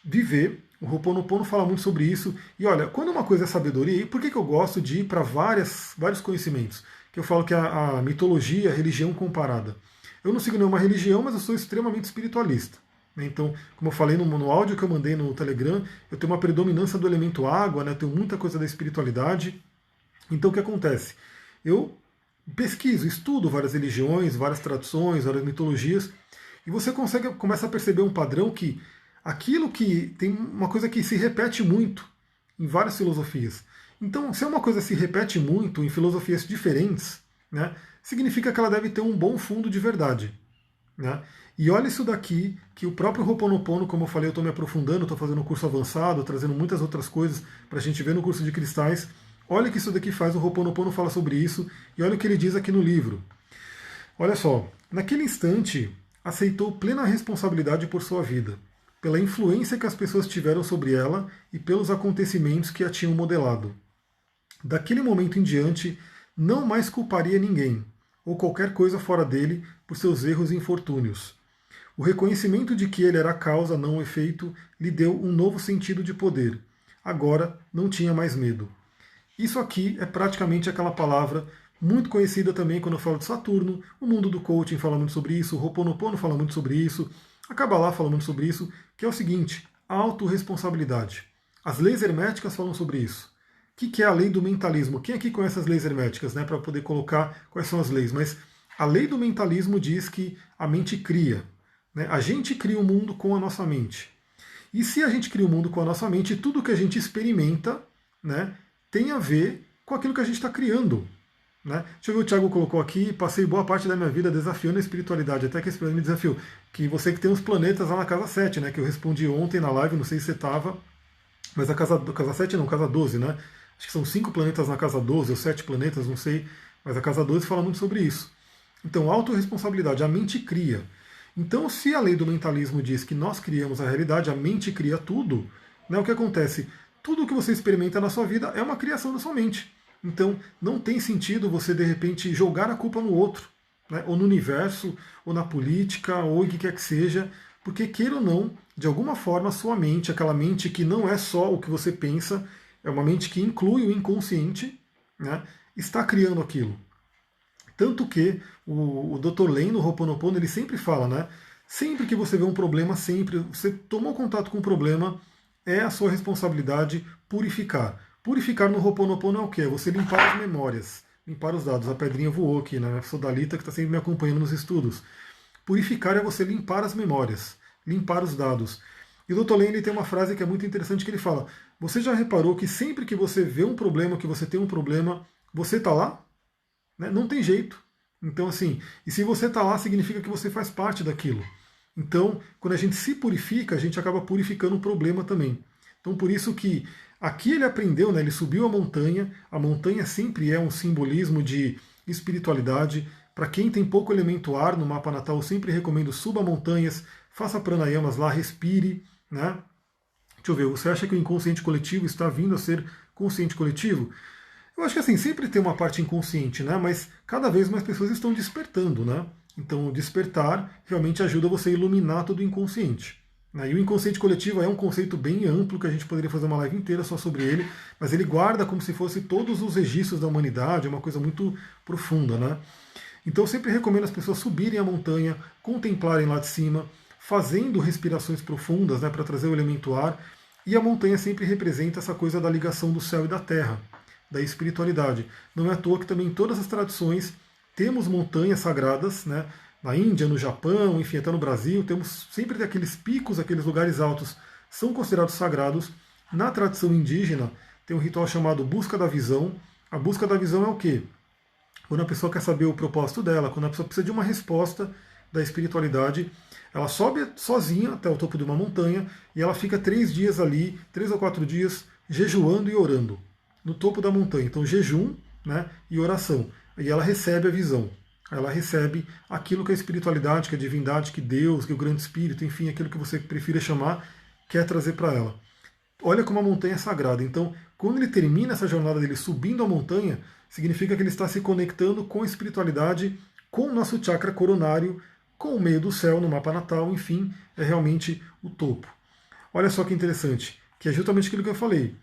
viver. O Ho'oponopono fala muito sobre isso. E olha, quando uma coisa é sabedoria, e por que eu gosto de ir para vários conhecimentos? Que eu falo que é a mitologia, a religião comparada. Eu não sigo nenhuma religião, mas eu sou extremamente espiritualista. Né? Então, como eu falei no áudio que eu mandei no Telegram, eu tenho uma predominância do elemento água, né? Eu tenho muita coisa da espiritualidade. Então, o que acontece? Eu pesquiso, estudo várias religiões, várias tradições, várias mitologias, e você começa a perceber um padrão que aquilo que tem uma coisa que se repete muito em várias filosofias. Então, se é uma coisa que se repete muito em filosofias diferentes, né, significa que ela deve ter um bom fundo de verdade. Né? E olha isso daqui, que o próprio Ho'oponopono, como eu falei, eu estou me aprofundando, estou fazendo um curso avançado, trazendo muitas outras coisas para a gente ver no curso de cristais. Olha o que isso daqui faz, o Ho'oponopono fala sobre isso, e olha o que ele diz aqui no livro. Olha só, naquele instante, aceitou plena responsabilidade por sua vida, pela influência que as pessoas tiveram sobre ela e pelos acontecimentos que a tinham modelado. Daquele momento em diante, não mais culparia ninguém, ou qualquer coisa fora dele, por seus erros e infortúnios. O reconhecimento de que ele era a causa, não o efeito, lhe deu um novo sentido de poder. Agora não tinha mais medo. Isso aqui é praticamente aquela palavra muito conhecida também quando eu falo de Saturno, o mundo do coaching fala muito sobre isso, o Ho'oponopono fala muito sobre isso, a Kabbalah fala muito sobre isso, que é o seguinte, autorresponsabilidade. As leis herméticas falam sobre isso. O que é a lei do mentalismo? Quem aqui conhece as leis herméticas, né, para poder colocar quais são as leis? Mas a lei do mentalismo diz que a mente cria. Né? A gente cria o mundo com a nossa mente. E se a gente cria o mundo com a nossa mente, tudo que a gente experimenta, né, tem a ver com aquilo que a gente está criando. Né? Deixa eu ver, o Thiago colocou aqui, passei boa parte da minha vida desafiando a espiritualidade, até que esse planeta me desafiou. Que você que tem uns planetas lá na casa 7, né? Que eu respondi ontem na live, não sei se você estava, mas a casa 7 não, casa 12, né? Acho que são 5 planetas na casa 12, ou 7 planetas, não sei, mas a casa 12 fala muito sobre isso. Então, autorresponsabilidade, a mente cria. Então, se a lei do mentalismo diz que nós criamos a realidade, a mente cria tudo, né, o que acontece? Tudo o que você experimenta na sua vida é uma criação da sua mente. Então, não tem sentido você, de repente, jogar a culpa no outro, né, ou no universo, ou na política, ou em que quer que seja, porque, queira ou não, de alguma forma, a sua mente, aquela mente que não é só o que você pensa, é uma mente que inclui o inconsciente, né, está criando aquilo. Tanto que o Dr. Len, no Ho'oponopono, ele sempre fala, né? Sempre que você vê um problema, sempre você tomou contato com o problema, é a sua responsabilidade purificar. Purificar no Ho'oponopono é o quê? É você limpar as memórias, limpar os dados. A pedrinha voou aqui, né? A Sodalita que está sempre me acompanhando nos estudos. Purificar é você limpar as memórias, limpar os dados. E o Dr. Len ele tem uma frase que é muito interessante que ele fala: você já reparou que sempre que você vê um problema, que você tem um problema, você está lá? Né? Não tem jeito. Então, assim, e se você está lá, significa que você faz parte daquilo. Então, quando a gente se purifica, a gente acaba purificando o problema também. Então, por isso que aqui ele aprendeu, né, ele subiu a montanha sempre é um simbolismo de espiritualidade. Para quem tem pouco elemento ar no mapa natal, eu sempre recomendo suba montanhas, faça pranayamas lá, respire. Né? Deixa eu ver, você acha que o inconsciente coletivo está vindo a ser consciente coletivo? Eu acho que assim, sempre tem uma parte inconsciente, né? Mas cada vez mais pessoas estão despertando, né? Então, o despertar realmente ajuda você a iluminar todo o inconsciente. Né? E o inconsciente coletivo é um conceito bem amplo, que a gente poderia fazer uma live inteira só sobre ele, mas ele guarda como se fosse todos os registros da humanidade, é uma coisa muito profunda, né? Então, eu sempre recomendo as pessoas subirem a montanha, contemplarem lá de cima, fazendo respirações profundas, né, para trazer o elemento ar, e a montanha sempre representa essa coisa da ligação do céu e da terra, da espiritualidade. Não é à toa que também em todas as tradições temos montanhas sagradas, né? Na Índia, no Japão, enfim, até no Brasil, temos sempre aqueles picos, aqueles lugares altos, são considerados sagrados. Na tradição indígena, tem um ritual chamado Busca da Visão. A busca da visão é o quê? Quando a pessoa quer saber o propósito dela, quando a pessoa precisa de uma resposta da espiritualidade, ela sobe sozinha até o topo de uma montanha e ela fica 3 dias ali, 3 ou 4 dias, jejuando e orando no topo da montanha. Então, jejum, né, e oração. E ela recebe a visão. Ela recebe aquilo que a espiritualidade, que a divindade, que Deus, que o grande espírito, enfim, aquilo que você prefira chamar, quer trazer para ela. Olha como a montanha é sagrada. Então, quando ele termina essa jornada dele subindo a montanha, significa que ele está se conectando com a espiritualidade, com o nosso chakra coronário, com o meio do céu no mapa natal, enfim, é realmente o topo. Olha só que interessante, que é justamente aquilo que eu falei.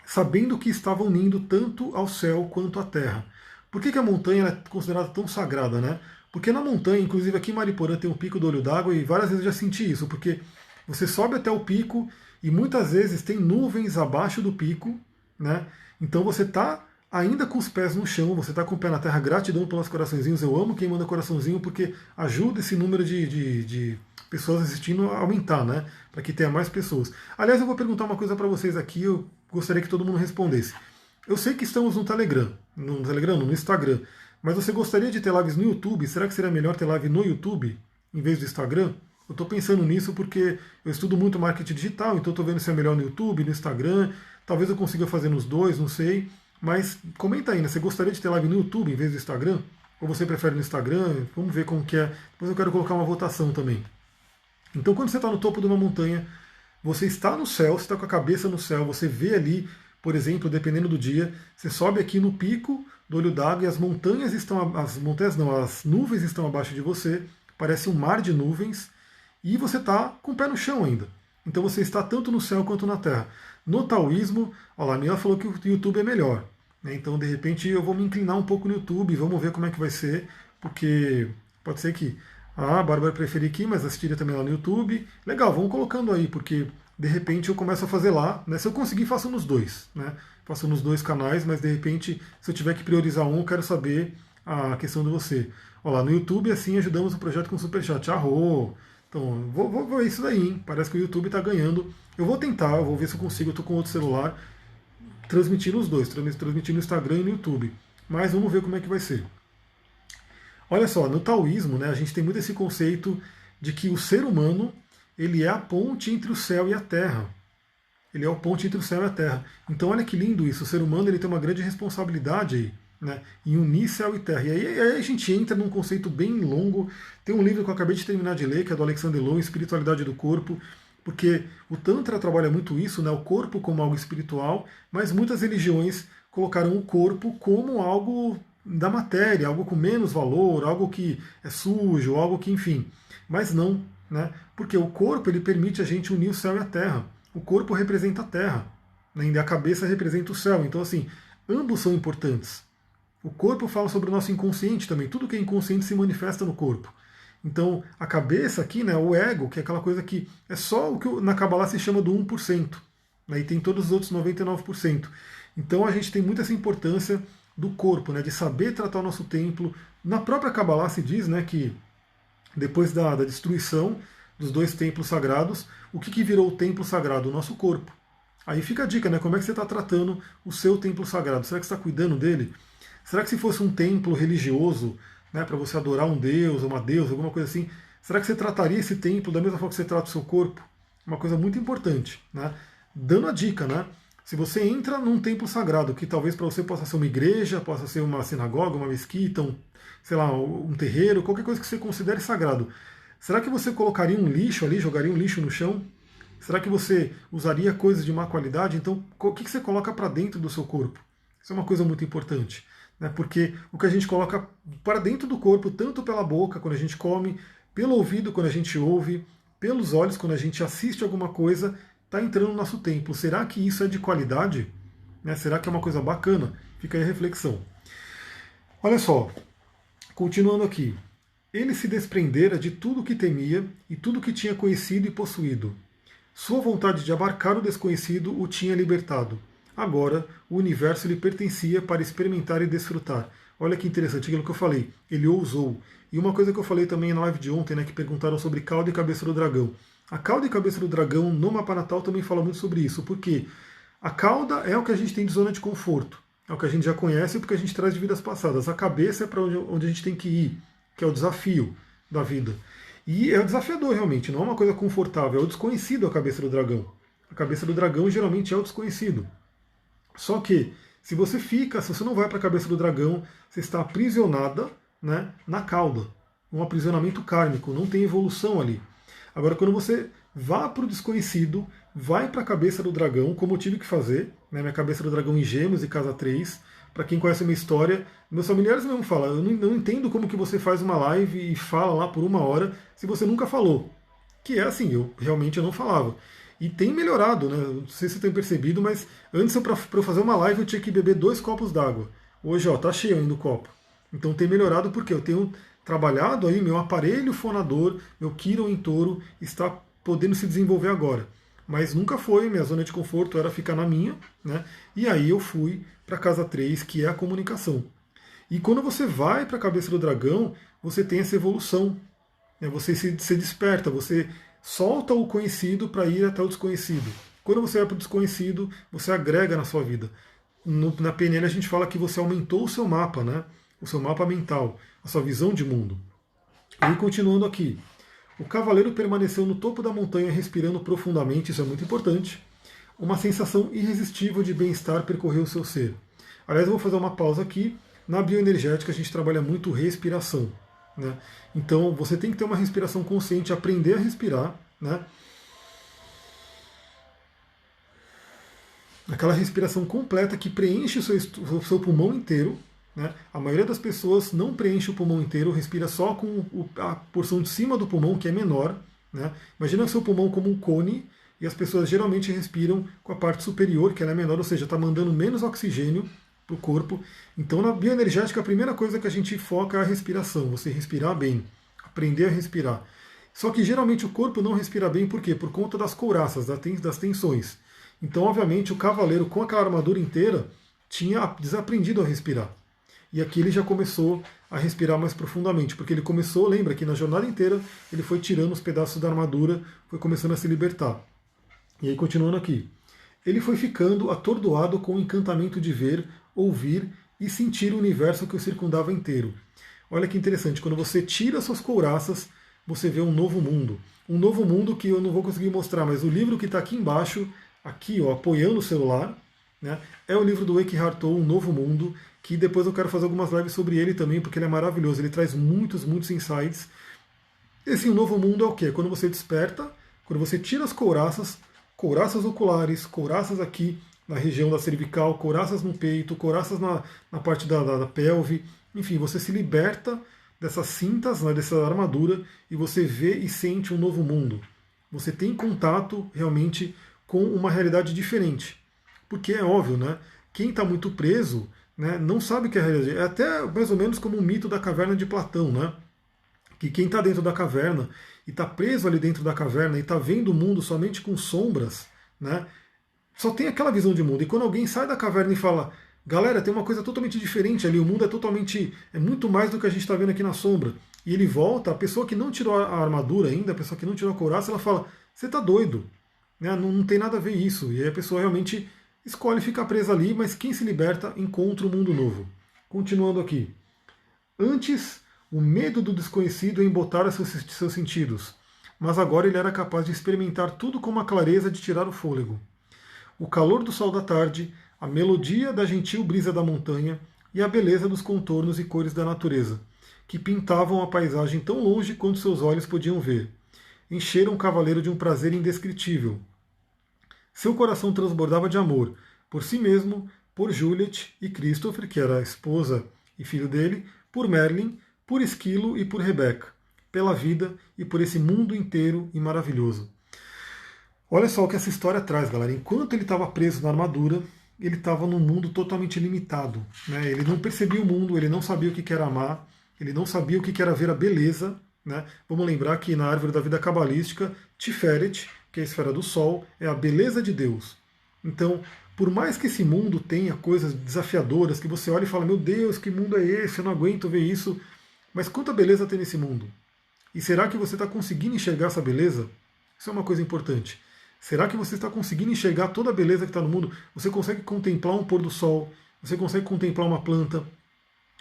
Sabendo que estava unindo tanto ao céu quanto à terra. Por que a montanha é considerada tão sagrada, né? Porque na montanha, inclusive aqui em Mariporã tem um pico do olho d'água e várias vezes eu já senti isso, porque você sobe até o pico e muitas vezes tem nuvens abaixo do pico, né? Então você está ainda com os pés no chão, você está com o pé na terra, gratidão pelos coraçõezinhos, eu amo quem manda coraçãozinho porque ajuda esse número de pessoas assistindo a aumentar, né? Para que tenha mais pessoas. Aliás, eu vou perguntar uma coisa para vocês aqui, eu gostaria que todo mundo respondesse. Eu sei que estamos no Telegram, no Instagram, mas você gostaria de ter lives no YouTube? Será que seria melhor ter live no YouTube em vez do Instagram? Eu estou pensando nisso porque eu estudo muito marketing digital, então estou vendo se é melhor no YouTube, no Instagram. Talvez eu consiga fazer nos dois, não sei. Mas comenta aí, né? Você gostaria de ter live no YouTube em vez do Instagram? Ou você prefere no Instagram? Vamos ver como que é. Depois eu quero colocar uma votação também. Então quando você está no topo de uma montanha, você está no céu, você está com a cabeça no céu, você vê ali, por exemplo, dependendo do dia, você sobe aqui no pico do olho d'água e as montanhas estão, as nuvens estão abaixo de você, parece um mar de nuvens, e você está com o pé no chão ainda. Então você está tanto no céu quanto na terra. No taoísmo, olha lá, a minha falou que o YouTube é melhor. Né? Então, de repente, eu vou me inclinar um pouco no YouTube, vamos ver como é que vai ser, porque pode ser que a Bárbara preferir aqui, mas assistiria também lá no YouTube. Legal, vamos colocando aí, porque de repente eu começo a fazer lá. Né? Se eu conseguir, faço nos dois. Né? Faço nos dois canais, mas de repente, se eu tiver que priorizar um, eu quero saber a questão de você. Olha lá, no YouTube, assim, ajudamos o projeto com Superchat. Arro! Então, vou ver isso daí, hein? Parece que o YouTube está ganhando. Eu vou tentar, eu vou ver se eu consigo. Eu estou com outro celular, transmitindo os dois, transmitindo no Instagram e no YouTube. Mas vamos ver como é que vai ser. Olha só, no taoísmo, né, a gente tem muito esse conceito de que o ser humano ele é a ponte entre o céu e a terra. Ele é a ponte entre o céu e a terra. Então olha que lindo isso, o ser humano ele tem uma grande responsabilidade aí, né, em unir céu e terra. E aí a gente entra num conceito bem longo. Tem um livro que eu acabei de terminar de ler, que é do Alexander Lowen, Espiritualidade do Corpo, porque o Tantra trabalha muito isso, né, o corpo como algo espiritual, mas muitas religiões colocaram o corpo como algo da matéria, algo com menos valor, algo que é sujo, algo que, enfim. Mas não, né? Porque o corpo ele permite a gente unir o céu e a terra. O corpo representa a terra, né? E a cabeça representa o céu. Então, assim, ambos são importantes. O corpo fala sobre o nosso inconsciente também. Tudo que é inconsciente se manifesta no corpo. Então, a cabeça aqui, né, o ego, que é aquela coisa que é só o que na Kabbalah se chama do 1%. Né, e tem todos os outros 99%. Então, a gente tem muito essa importância do corpo, né, de saber tratar o nosso templo. Na própria Kabbalah se diz, né, que depois da destruição, dos dois templos sagrados, o que virou o templo sagrado? O nosso corpo. Aí fica a dica, né? Como é que você está tratando o seu templo sagrado? Será que você está cuidando dele? Será que se fosse um templo religioso, né, para você adorar um deus, uma deusa, alguma coisa assim, será que você trataria esse templo da mesma forma que você trata o seu corpo? Uma coisa muito importante, né? Dando a dica, né? Se você entra num templo sagrado, que talvez para você possa ser uma igreja, possa ser uma sinagoga, uma mesquita, sei lá, um terreiro, qualquer coisa que você considere sagrado, será que você colocaria um lixo ali, jogaria um lixo no chão? Será que você usaria coisas de má qualidade? Então, o que você coloca para dentro do seu corpo? Isso é uma coisa muito importante, né? Porque o que a gente coloca para dentro do corpo, tanto pela boca, quando a gente come, pelo ouvido, quando a gente ouve, pelos olhos, quando a gente assiste alguma coisa, está entrando no nosso templo. Será que isso é de qualidade? Né? Será que é uma coisa bacana? Fica aí a reflexão. Olha só, continuando aqui. Ele se desprendera de tudo o que temia e tudo o que tinha conhecido e possuído. Sua vontade de abarcar o desconhecido o tinha libertado. Agora, o universo lhe pertencia para experimentar e desfrutar. Olha que interessante aquilo que eu falei. Ele ousou. E uma coisa que eu falei também na live de ontem, né, que perguntaram sobre cauda e cabeça do dragão. A cauda e cabeça do dragão no mapa natal também fala muito sobre isso, porque a cauda é o que a gente tem de zona de conforto, é o que a gente já conhece porque a gente traz de vidas passadas. A cabeça é para onde a gente tem que ir, que é o desafio da vida. E é desafiador realmente, não é uma coisa confortável, é o desconhecido a cabeça do dragão. A cabeça do dragão geralmente é o desconhecido. Só que, se você não vai para a cabeça do dragão, você está aprisionada, né, na cauda. Um aprisionamento kármico, não tem evolução ali. Agora, quando você vá para o desconhecido, vai para a cabeça do dragão, como eu tive que fazer, né, minha cabeça do dragão em Gêmeos e Casa 3, para quem conhece a minha história, meus familiares mesmo falam, eu não entendo como que você faz uma live e fala lá por 1 hora se você nunca falou. Que é assim, eu realmente não falava. E tem melhorado, né? Não sei se você tem percebido, mas antes para eu fazer uma live eu tinha que beber 2 copos d'água. Hoje, ó, tá cheio ainda o copo. Então tem melhorado porque eu tenho trabalhado aí, meu aparelho fonador, meu Quiron em touro, está podendo se desenvolver agora. Mas nunca foi, minha zona de conforto era ficar na minha, né? E aí eu fui para a casa 3, que é a comunicação. E quando você vai para a cabeça do dragão, você tem essa evolução. Né? Você se desperta, você solta o conhecido para ir até o desconhecido. Quando você vai para o desconhecido, você agrega na sua vida. Na PNL a gente fala que você aumentou o seu mapa, né? O seu mapa mental, a sua visão de mundo. E continuando aqui, o cavaleiro permaneceu no topo da montanha respirando profundamente, isso é muito importante. Uma sensação irresistível de bem-estar percorreu o seu ser. Aliás, eu vou fazer uma pausa aqui. Na bioenergética a gente trabalha muito respiração. Né? Então você tem que ter uma respiração consciente, aprender a respirar. Né? Aquela respiração completa que preenche o seu pulmão inteiro. Né? A maioria das pessoas não preenche o pulmão inteiro, respira só com a porção de cima do pulmão, que é menor. Né? Imagina o seu pulmão como um cone, e as pessoas geralmente respiram com a parte superior, que ela é menor, ou seja, está mandando menos oxigênio para o corpo. Então, na bioenergética, a primeira coisa que a gente foca é a respiração, você respirar bem, aprender a respirar. Só que geralmente o corpo não respira bem, por quê? Por conta das couraças, das tensões. Então, obviamente, o cavaleiro com aquela armadura inteira tinha desaprendido a respirar. E aqui ele já começou a respirar mais profundamente, porque ele começou, lembra que na jornada inteira ele foi tirando os pedaços da armadura, foi começando a se libertar. E aí, continuando aqui. Ele foi ficando atordoado com o encantamento de ver, ouvir e sentir o universo que o circundava inteiro. Olha que interessante, quando você tira suas couraças, você vê um novo mundo. Um novo mundo que eu não vou conseguir mostrar, mas o livro que está aqui embaixo, aqui ó, apoiando o celular, né, é o livro do Eckhart Tolle, Um Novo Mundo, que depois eu quero fazer algumas lives sobre ele também, porque ele é maravilhoso, ele traz muitos insights. Esse Um Novo Mundo é o quê? Quando você desperta, quando você tira as couraças oculares, couraças aqui na região da cervical, couraças no peito, couraças na parte da pelve, enfim, você se liberta dessas cintas, né, dessa armadura, e você vê e sente um novo mundo. Você tem contato realmente com uma realidade diferente. Porque é óbvio, né? Quem está muito preso, né, não sabe o que é a realidade. É até mais ou menos como um mito da caverna de Platão, né? Que quem está dentro da caverna e está preso ali dentro da caverna e está vendo o mundo somente com sombras, né? Só tem aquela visão de mundo. E quando alguém sai da caverna e fala, galera, tem uma coisa totalmente diferente ali, o mundo é muito mais do que a gente está vendo aqui na sombra. E ele volta, a pessoa que não tirou a armadura ainda, a pessoa que não tirou a couraça, ela fala, você está doido, né? Não tem nada a ver isso. E aí a pessoa realmente escolhe ficar presa ali, mas quem se liberta encontra um mundo novo. Continuando aqui. Antes, o medo do desconhecido embotara seus sentidos, mas agora ele era capaz de experimentar tudo com uma clareza de tirar o fôlego. O calor do sol da tarde, a melodia da gentil brisa da montanha e a beleza dos contornos e cores da natureza, que pintavam a paisagem tão longe quanto seus olhos podiam ver, encheram o cavaleiro de um prazer indescritível. Seu coração transbordava de amor, por si mesmo, por Juliet e Christopher, que era a esposa e filho dele, por Merlin, por Esquilo e por Rebeca, pela vida e por esse mundo inteiro e maravilhoso. Olha só o que essa história traz, galera. Enquanto ele estava preso na armadura, ele estava num mundo totalmente limitado, né? Ele não percebia o mundo, ele não sabia o que era amar, ele não sabia o que era ver a beleza, né? Vamos lembrar que na árvore da vida cabalística, Tiferet, que é a esfera do sol, é a beleza de Deus. Então, por mais que esse mundo tenha coisas desafiadoras, que você olha e fala, meu Deus, que mundo é esse? Eu não aguento ver isso. Mas quanta beleza tem nesse mundo? E será que você está conseguindo enxergar essa beleza? Isso é uma coisa importante. Será que você está conseguindo enxergar toda a beleza que está no mundo? Você consegue contemplar um pôr do sol? Você consegue contemplar uma planta?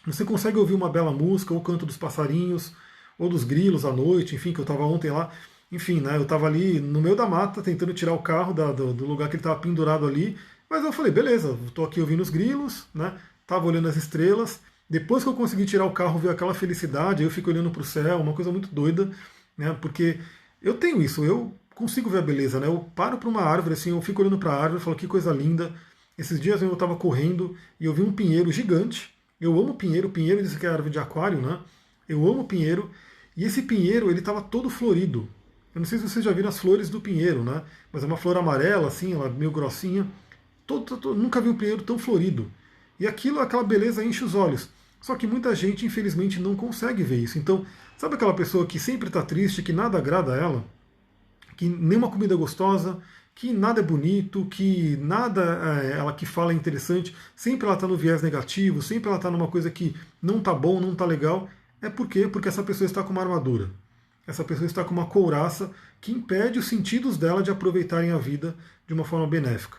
Você consegue ouvir uma bela música, ou o canto dos passarinhos, ou dos grilos à noite, enfim, que eu estava ontem lá. Enfim, né, eu estava ali no meio da mata, tentando tirar o carro do lugar que ele estava pendurado ali. Mas eu falei, beleza, estou aqui ouvindo os grilos, né? Estava olhando as estrelas. Depois que eu consegui tirar o carro, ver aquela felicidade, eu fico olhando para o céu, uma coisa muito doida, né? Porque eu tenho isso, eu consigo ver a beleza, né? Eu paro para uma árvore, assim, eu fico olhando para a árvore e falo, que coisa linda. Esses dias eu estava correndo e eu vi um pinheiro gigante. Eu amo pinheiro, pinheiro diz que é árvore de aquário, né? Eu amo pinheiro. E esse pinheiro, ele estava todo florido. Eu não sei se vocês já viram as flores do pinheiro, né? Mas é uma flor amarela, assim, ela meio grossinha. Nunca vi um pinheiro tão florido. E aquela beleza enche os olhos. Só que muita gente, infelizmente, não consegue ver isso. Então, sabe aquela pessoa que sempre está triste, que nada agrada a ela? Que nenhuma comida é gostosa, que nada é bonito, que nada ela que fala é interessante, sempre ela está no viés negativo, sempre ela está numa coisa que não está bom, não está legal. É por quê? Porque essa pessoa está com uma armadura. Essa pessoa está com uma couraça que impede os sentidos dela de aproveitarem a vida de uma forma benéfica.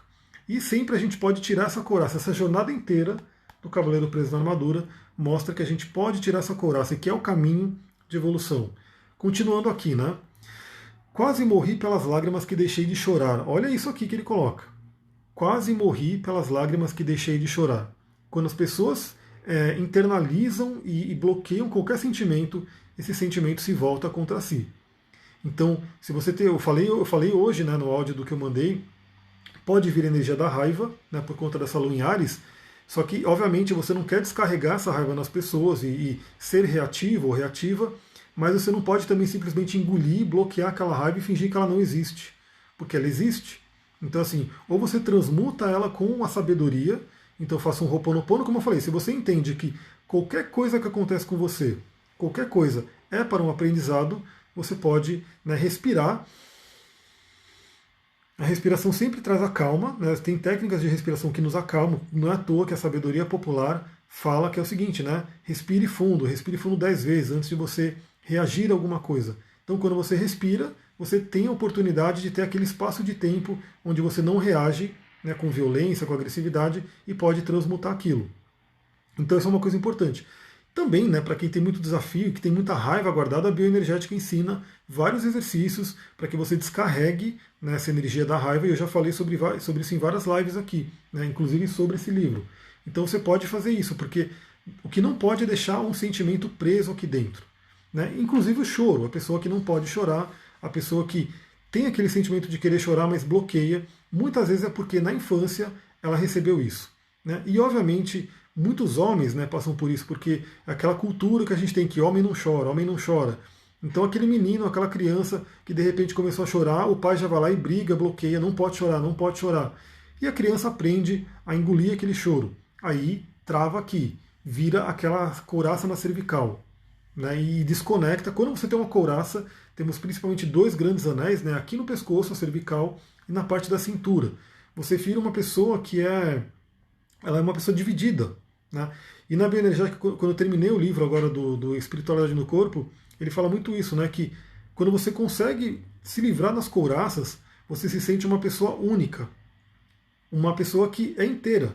E sempre a gente pode tirar essa couraça. Essa jornada inteira do Cavaleiro Preso na Armadura mostra que a gente pode tirar essa couraça, e que é o caminho de evolução. Continuando aqui, né? Quase morri pelas lágrimas que deixei de chorar. Olha isso aqui que ele coloca. Quase morri pelas lágrimas que deixei de chorar. Quando as pessoas internalizam e bloqueiam qualquer sentimento, esse sentimento se volta contra si. Então, se você eu falei hoje, né, no áudio do que eu mandei, pode vir a energia da raiva, né, por conta dessa lua em Áries, só que, obviamente, você não quer descarregar essa raiva nas pessoas e ser reativo ou reativa, mas você não pode também simplesmente engolir, bloquear aquela raiva e fingir que ela não existe, porque ela existe. Então, assim, ou você transmuta ela com a sabedoria, então faça um Ho'oponopono, como eu falei, se você entende que qualquer coisa que acontece com você, qualquer coisa é para um aprendizado, você pode, né, respirar. A respiração sempre traz a calma, né? Tem técnicas de respiração que nos acalmam, não é à toa que a sabedoria popular fala que é o seguinte, né? Respire fundo 10 vezes antes de você reagir a alguma coisa. Então, quando você respira, você tem a oportunidade de ter aquele espaço de tempo onde você não reage, né, com violência, com agressividade, e pode transmutar aquilo. Então, isso é uma coisa importante. Também, né, para quem tem muito desafio, que tem muita raiva guardada, a bioenergética ensina vários exercícios para que você descarregue, né, essa energia da raiva, e eu já falei sobre isso em várias lives aqui, né, inclusive sobre esse livro. Então você pode fazer isso, porque o que não pode é deixar um sentimento preso aqui dentro. Né? Inclusive o choro, a pessoa que não pode chorar, a pessoa que tem aquele sentimento de querer chorar, mas bloqueia, muitas vezes é porque na infância ela recebeu isso. Né? E obviamente muitos homens, né, passam por isso, porque é aquela cultura que a gente tem que homem não chora, homem não chora. Então aquele menino, aquela criança que de repente começou a chorar, o pai já vai lá e briga, bloqueia, não pode chorar, não pode chorar. E a criança aprende a engolir aquele choro. Aí trava aqui, vira aquela couraça na cervical, né, e desconecta. Quando você tem uma couraça, temos principalmente 2 grandes anéis, né, aqui no pescoço, a cervical, e na parte da cintura. Você vira uma pessoa que ela é uma pessoa dividida. né? E na bioenergética, quando eu terminei o livro agora do Espiritualidade no Corpo, ele fala muito isso, né? Que quando você consegue se livrar das couraças, você se sente uma pessoa única, uma pessoa que é inteira,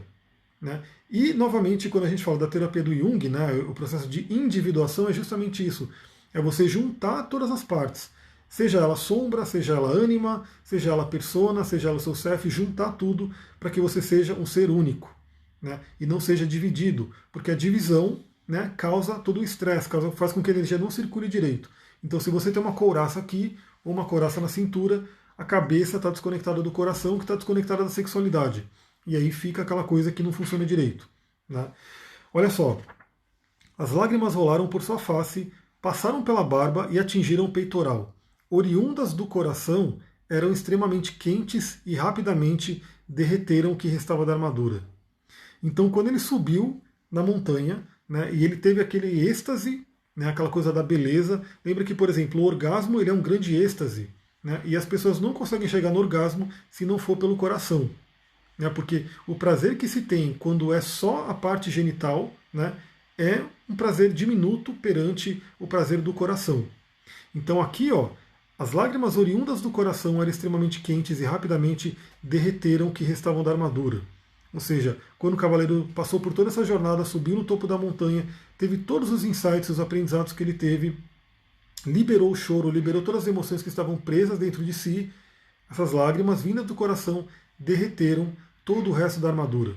né? E, novamente, quando a gente fala da terapia do Jung, né, o processo de individuação é justamente isso. É você juntar todas as partes. Seja ela sombra, seja ela ânima, seja ela persona, seja ela o seu self, juntar tudo para que você seja um ser único, né? E não seja dividido, porque a divisão, né, causa todo o estresse, faz com que a energia não circule direito. Então, se você tem uma couraça aqui ou uma couraça na cintura, a cabeça está desconectada do coração, que está desconectada da sexualidade. E aí fica aquela coisa que não funciona direito, né? Olha só, as lágrimas rolaram por sua face, passaram pela barba e atingiram o peitoral. Oriundas do coração, eram extremamente quentes e rapidamente derreteram o que restava da armadura. Então, quando ele subiu na montanha, né, e ele teve aquele êxtase, né, aquela coisa da beleza, lembra que, por exemplo, o orgasmo ele é um grande êxtase, né, e as pessoas não conseguem chegar no orgasmo se não for pelo coração, né, porque o prazer que se tem quando é só a parte genital, né, é um prazer diminuto perante o prazer do coração. Então aqui, ó, as lágrimas oriundas do coração eram extremamente quentes e rapidamente derreteram o que restavam da armadura. Ou seja, quando o cavaleiro passou por toda essa jornada, subiu no topo da montanha, teve todos os insights, os aprendizados que ele teve, liberou o choro, liberou todas as emoções que estavam presas dentro de si, essas lágrimas vindas do coração derreteram todo o resto da armadura.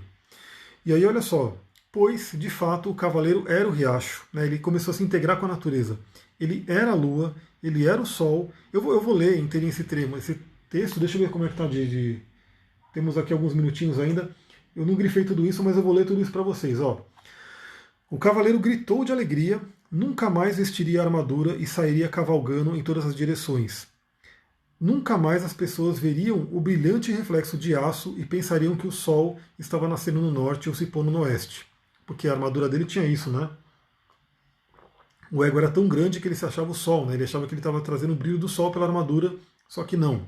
E aí olha só, pois de fato o cavaleiro era o riacho, né? Ele começou a se integrar com a natureza. Ele era a lua, ele era o sol. Eu vou ler inteirinho esse texto, deixa eu ver como é que está Temos aqui alguns minutinhos ainda. Eu não grifei tudo isso, mas eu vou ler tudo isso para vocês. Ó. O cavaleiro gritou de alegria, nunca mais vestiria a armadura e sairia cavalgando em todas as direções. Nunca mais as pessoas veriam o brilhante reflexo de aço e pensariam que o sol estava nascendo no norte ou se pondo no oeste. Porque a armadura dele tinha isso, né? O ego era tão grande que ele se achava o sol, né? Ele achava que ele estava trazendo o brilho do sol pela armadura, só que não.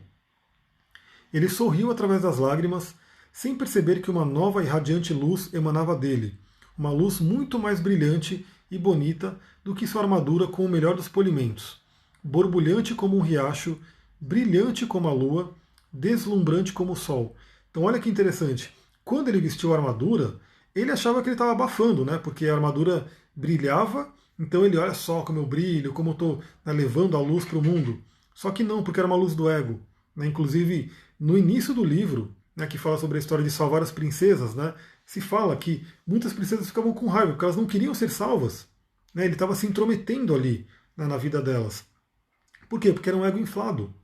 Ele sorriu através das lágrimas, sem perceber que uma nova e radiante luz emanava dele, uma luz muito mais brilhante e bonita do que sua armadura com o melhor dos polimentos, borbulhante como um riacho, brilhante como a lua, deslumbrante como o sol. Então olha que interessante, quando ele vestiu a armadura, ele achava que ele estava abafando, né? Porque a armadura brilhava, então ele olha só como eu brilho, como eu estou, né, levando a luz para o mundo. Só que não, porque era uma luz do ego, né? Inclusive, no início do livro, né, que fala sobre a história de salvar as princesas, né, se fala que muitas princesas ficavam com raiva, porque elas não queriam ser salvas. Né? Ele estava se intrometendo ali, né, na vida delas. Por quê? Porque era um ego inflado.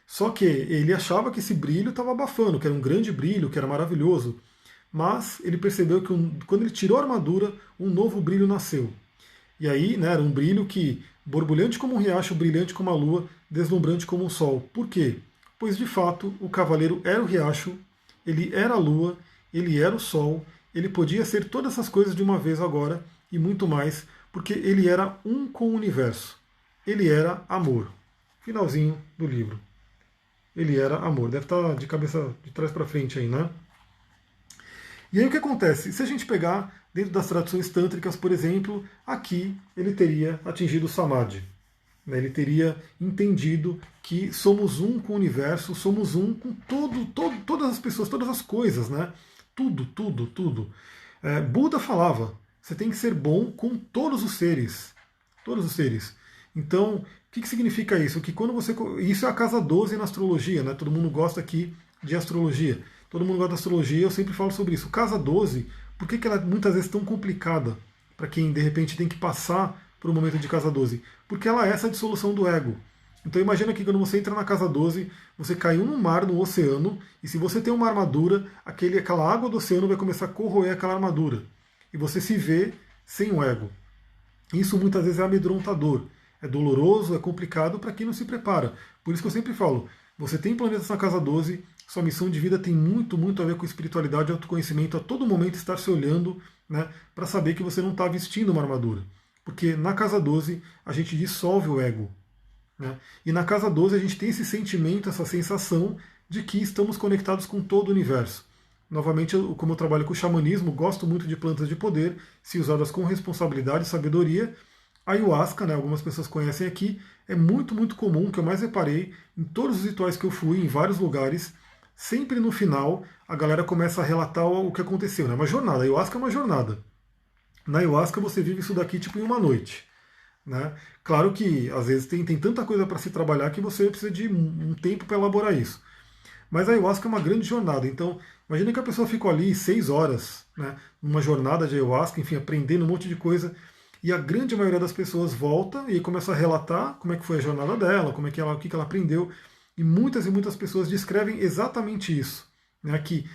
Só que ele achava que esse brilho estava abafando, que era um grande brilho, que era maravilhoso. Mas ele percebeu que quando ele tirou a armadura, um novo brilho nasceu. E aí, né, era um brilho que, borbulhante como um riacho, brilhante como a lua, deslumbrante como um sol. Por quê? Pois de fato o cavaleiro era o riacho, ele era a lua, ele era o sol, ele podia ser todas essas coisas de uma vez agora e muito mais, porque ele era um com o universo. Ele era amor. Finalzinho do livro. Ele era amor. Deve estar de cabeça de trás para frente aí, né? E aí o que acontece? Se a gente pegar dentro das tradições tântricas, por exemplo, aqui ele teria atingido o Samadhi. Ele teria entendido que somos um com o universo, somos um com todas as pessoas, todas as coisas, né? Tudo, tudo, tudo. Buda falava, você tem que ser bom com todos os seres. Todos os seres. Então, o que significa isso? Que quando você. Isso é a casa 12 na astrologia, né? Todo mundo gosta aqui de astrologia. Todo mundo gosta de astrologia, eu sempre falo sobre isso. Casa 12, por que ela é muitas vezes tão complicada para quem de repente tem que passar por um momento de casa 12? Porque ela é essa dissolução do ego. Então imagina que quando você entra na casa 12, você caiu no mar, no oceano, e se você tem uma armadura, aquela água do oceano vai começar a corroer aquela armadura. E você se vê sem o ego. Isso muitas vezes é amedrontador. É doloroso, é complicado para quem não se prepara. Por isso que eu sempre falo, você tem planetas na casa 12, sua missão de vida tem muito, muito a ver com espiritualidade e autoconhecimento, a todo momento estar se olhando, né, para saber que você não está vestindo uma armadura. Porque na casa 12 a gente dissolve o ego. Né? E na casa 12 a gente tem esse sentimento, essa sensação de que estamos conectados com todo o universo. Novamente, como eu trabalho com xamanismo, gosto muito de plantas de poder, se usadas com responsabilidade e sabedoria. A ayahuasca, né, algumas pessoas conhecem aqui, é muito, muito comum, que eu mais reparei, em todos os rituais que eu fui, em vários lugares, sempre no final, a galera começa a relatar o que aconteceu. É, né? Uma jornada, a ayahuasca é uma jornada. Na ayahuasca você vive isso daqui tipo em uma noite. Né? Claro que às vezes tem tanta coisa para se trabalhar que você precisa de um tempo para elaborar isso. Mas a ayahuasca é uma grande jornada. Então, imagina que a pessoa ficou ali 6 horas, né, numa jornada de ayahuasca, enfim, aprendendo um monte de coisa. E a grande maioria das pessoas volta e começa a relatar como é que foi a jornada dela, como é que ela, o que ela aprendeu. E muitas pessoas descrevem exatamente isso. Né, que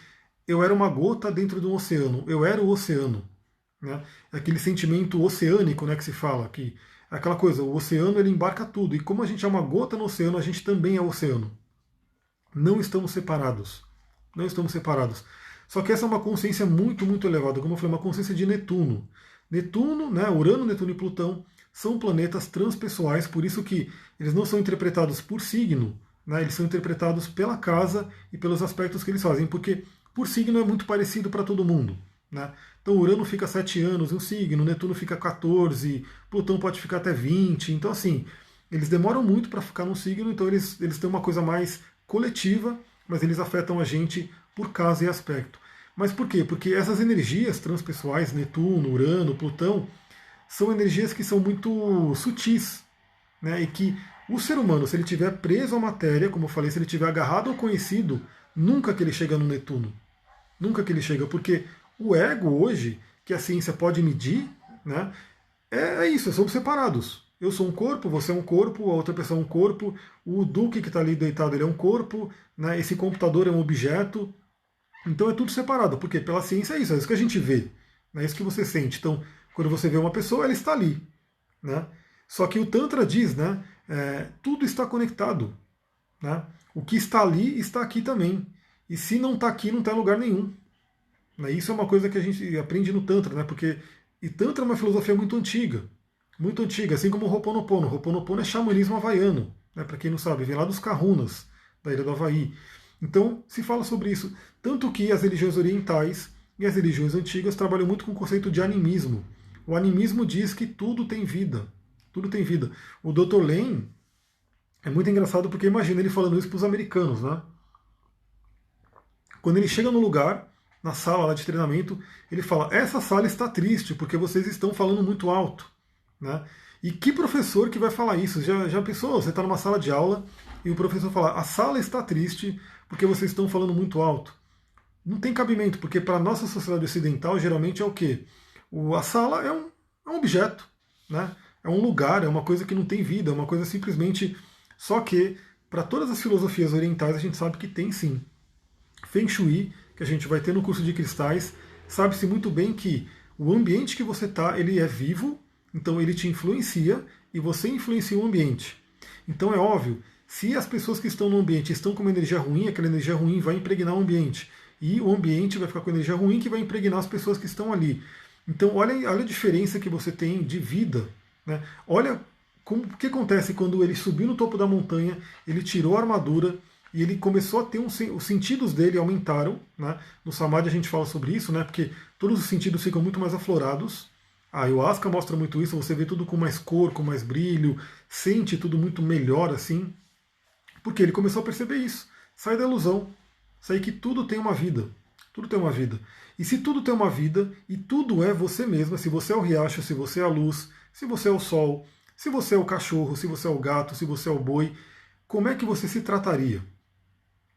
eu era uma gota dentro de um oceano, eu era o oceano. Né, aquele sentimento oceânico, né, que se fala, que é aquela coisa, o oceano ele embarca tudo. E como a gente é uma gota no oceano, a gente também é o oceano. Não estamos separados. Não estamos separados. Só que essa é uma consciência muito, muito elevada. Como eu falei, uma consciência de Netuno. Netuno, né, Urano, Netuno e Plutão são planetas transpessoais, por isso que eles não são interpretados por signo, né, eles são interpretados pela casa e pelos aspectos que eles fazem, porque por signo é muito parecido para todo mundo. Né? Então Urano fica 7 anos em um signo, Netuno fica 14, Plutão pode ficar até 20. Então, assim, eles demoram muito para ficar no signo, então eles têm uma coisa mais coletiva, mas eles afetam a gente por casa e aspecto. Mas por quê? Porque essas energias transpessoais, Netuno, Urano, Plutão, são energias que são muito sutis, né? E que o ser humano, se ele estiver preso à matéria, como eu falei, se ele estiver agarrado ao conhecido, nunca que ele chega no Netuno. Nunca que ele chega, porque o ego hoje, que a ciência pode medir, né, é isso, somos separados. Eu sou um corpo, você é um corpo, a outra pessoa é um corpo, o Duque que está ali deitado ele é um corpo, né, esse computador é um objeto. Então é tudo separado, porque pela ciência é isso que a gente vê, é isso que você sente. Então, quando você vê uma pessoa, ela está ali. Né? Só que o Tantra diz, né, tudo está conectado. Né? O que está ali está aqui também. E se não está aqui, não está em lugar nenhum. Né? Isso é uma coisa que a gente aprende no Tantra, né? Porque e Tantra é uma filosofia muito antiga, assim como o Ho'oponopono. O Ho'oponopono é xamanismo havaiano, né? Para quem não sabe, vem lá dos Kahunas, da ilha do Havaí. Então, se fala sobre isso. Tanto que as religiões orientais e as religiões antigas trabalham muito com o conceito de animismo. O animismo diz que tudo tem vida. Tudo tem vida. O Dr. Lane é muito engraçado porque imagina ele falando isso para os americanos, né? Quando ele chega no lugar, na sala lá de treinamento, ele fala: essa sala está triste porque vocês estão falando muito alto. Né? E que professor que vai falar isso? Já pensou? Você está numa sala de aula e o professor fala: a sala está triste porque vocês estão falando muito alto. Não tem cabimento, porque para a nossa sociedade ocidental geralmente é o quê? A sala é um objeto, né? É um lugar, é uma coisa que não tem vida, é uma coisa simplesmente. Só que para todas as filosofias orientais a gente sabe que tem sim. Feng Shui, que a gente vai ter no curso de cristais, sabe-se muito bem que o ambiente que você está, ele é vivo, então ele te influencia e você influencia o ambiente. Então é óbvio, se as pessoas que estão no ambiente estão com uma energia ruim, aquela energia ruim vai impregnar o ambiente. E o ambiente vai ficar com energia ruim que vai impregnar as pessoas que estão ali. Então olha a diferença que você tem de vida. Né? Olha o que acontece quando ele subiu no topo da montanha, ele tirou a armadura, e ele começou a ter os sentidos dele aumentaram. Né? No Samadhi a gente fala sobre isso, né? Porque todos os sentidos ficam muito mais aflorados. A ayahuasca mostra muito isso, você vê tudo com mais cor, com mais brilho, sente tudo muito melhor assim. Porque ele começou a perceber isso. Sai da ilusão. Sai que tudo tem uma vida. Tudo tem uma vida. E se tudo tem uma vida, e tudo é você mesma, se você é o riacho, se você é a luz, se você é o sol, se você é o cachorro, se você é o gato, se você é o boi, como é que você se trataria?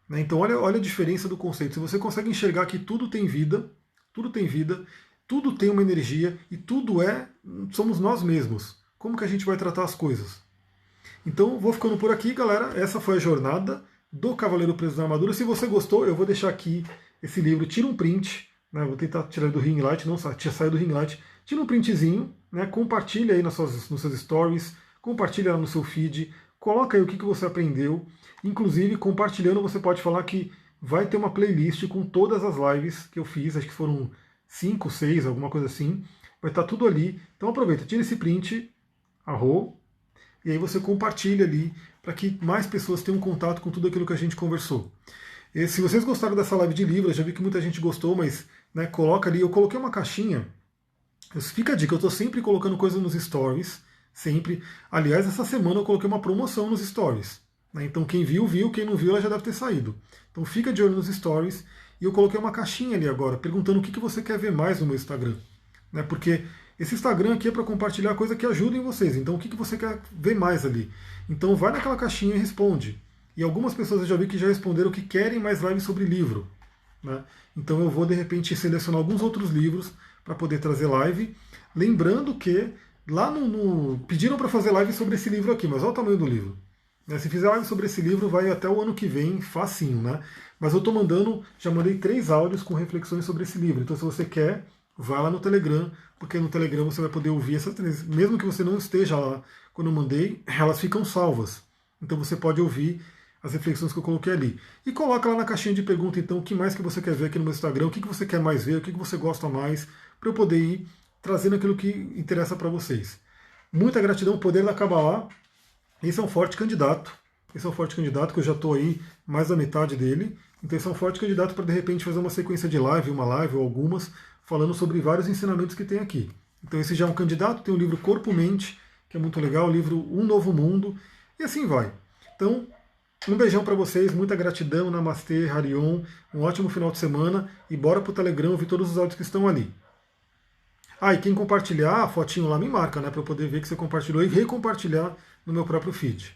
Então olha a diferença do conceito. Se você consegue enxergar que tudo tem vida, tudo tem uma energia e tudo somos nós mesmos. Como que a gente vai tratar as coisas? Então vou ficando por aqui, galera. Essa foi a jornada do Cavaleiro Preso na Armadura. Se você gostou, eu vou deixar aqui esse livro. Tira um print, né? Vou tentar tirar do ring light, não tinha saído do ring light. Tira um printzinho, né? Compartilha aí nos seus stories, compartilha lá no seu feed. Coloca aí o que você aprendeu. Inclusive, compartilhando, você pode falar que vai ter uma playlist com todas as lives que eu fiz. Acho que foram 5, 6, alguma coisa assim. Vai estar tudo ali. Então aproveita, tira esse print, e aí você compartilha ali para que mais pessoas tenham contato com tudo aquilo que a gente conversou. E se vocês gostaram dessa live de livro, eu já vi que muita gente gostou, mas né, coloca ali, eu coloquei uma caixinha. Fica a dica, eu estou sempre colocando coisa nos stories, sempre. Aliás, essa semana eu coloquei uma promoção nos stories. Né? Então quem viu, viu, quem não viu, ela já deve ter saído. Então fica de olho nos stories. E eu coloquei uma caixinha ali agora, perguntando o que você quer ver mais no meu Instagram. Né? Porque esse Instagram aqui é para compartilhar coisa que ajuda em vocês. Então o que você quer ver mais ali? Então vai naquela caixinha e responde. E algumas pessoas eu já vi que já responderam que querem mais lives sobre livro. Né? Então eu vou de repente selecionar alguns outros livros para poder trazer live. Lembrando que lá pediram para fazer live sobre esse livro aqui, mas olha o tamanho do livro. Se fizer live sobre esse livro, vai até o ano que vem, facinho, né? Mas eu estou mandando, já mandei 3 áudios com reflexões sobre esse livro. Então, se você quer, vá lá no Telegram, porque no Telegram você vai poder ouvir essas 3. Mesmo que você não esteja lá quando eu mandei, elas ficam salvas. Então, você pode ouvir as reflexões que eu coloquei ali. E coloca lá na caixinha de pergunta, então, o que mais que você quer ver aqui no meu Instagram, o que você quer mais ver, o que você gosta mais, para eu poder ir trazendo aquilo que interessa para vocês. Muita gratidão, o Poder da Kabbalah. Esse é um forte candidato. Esse é um forte candidato que eu já estou aí mais da metade dele. Então esse é um forte candidato para de repente fazer uma sequência de live, uma live ou algumas, falando sobre vários ensinamentos que tem aqui. Então esse já é um candidato, tem o livro Corpo-Mente, que é muito legal, o livro Um Novo Mundo, e assim vai. Então, um beijão para vocês, muita gratidão, Namastê, Harion, um ótimo final de semana e bora pro Telegram ouvir todos os áudios que estão ali. E quem compartilhar a fotinho lá me marca, né, para eu poder ver que você compartilhou e recompartilhar no meu próprio feed.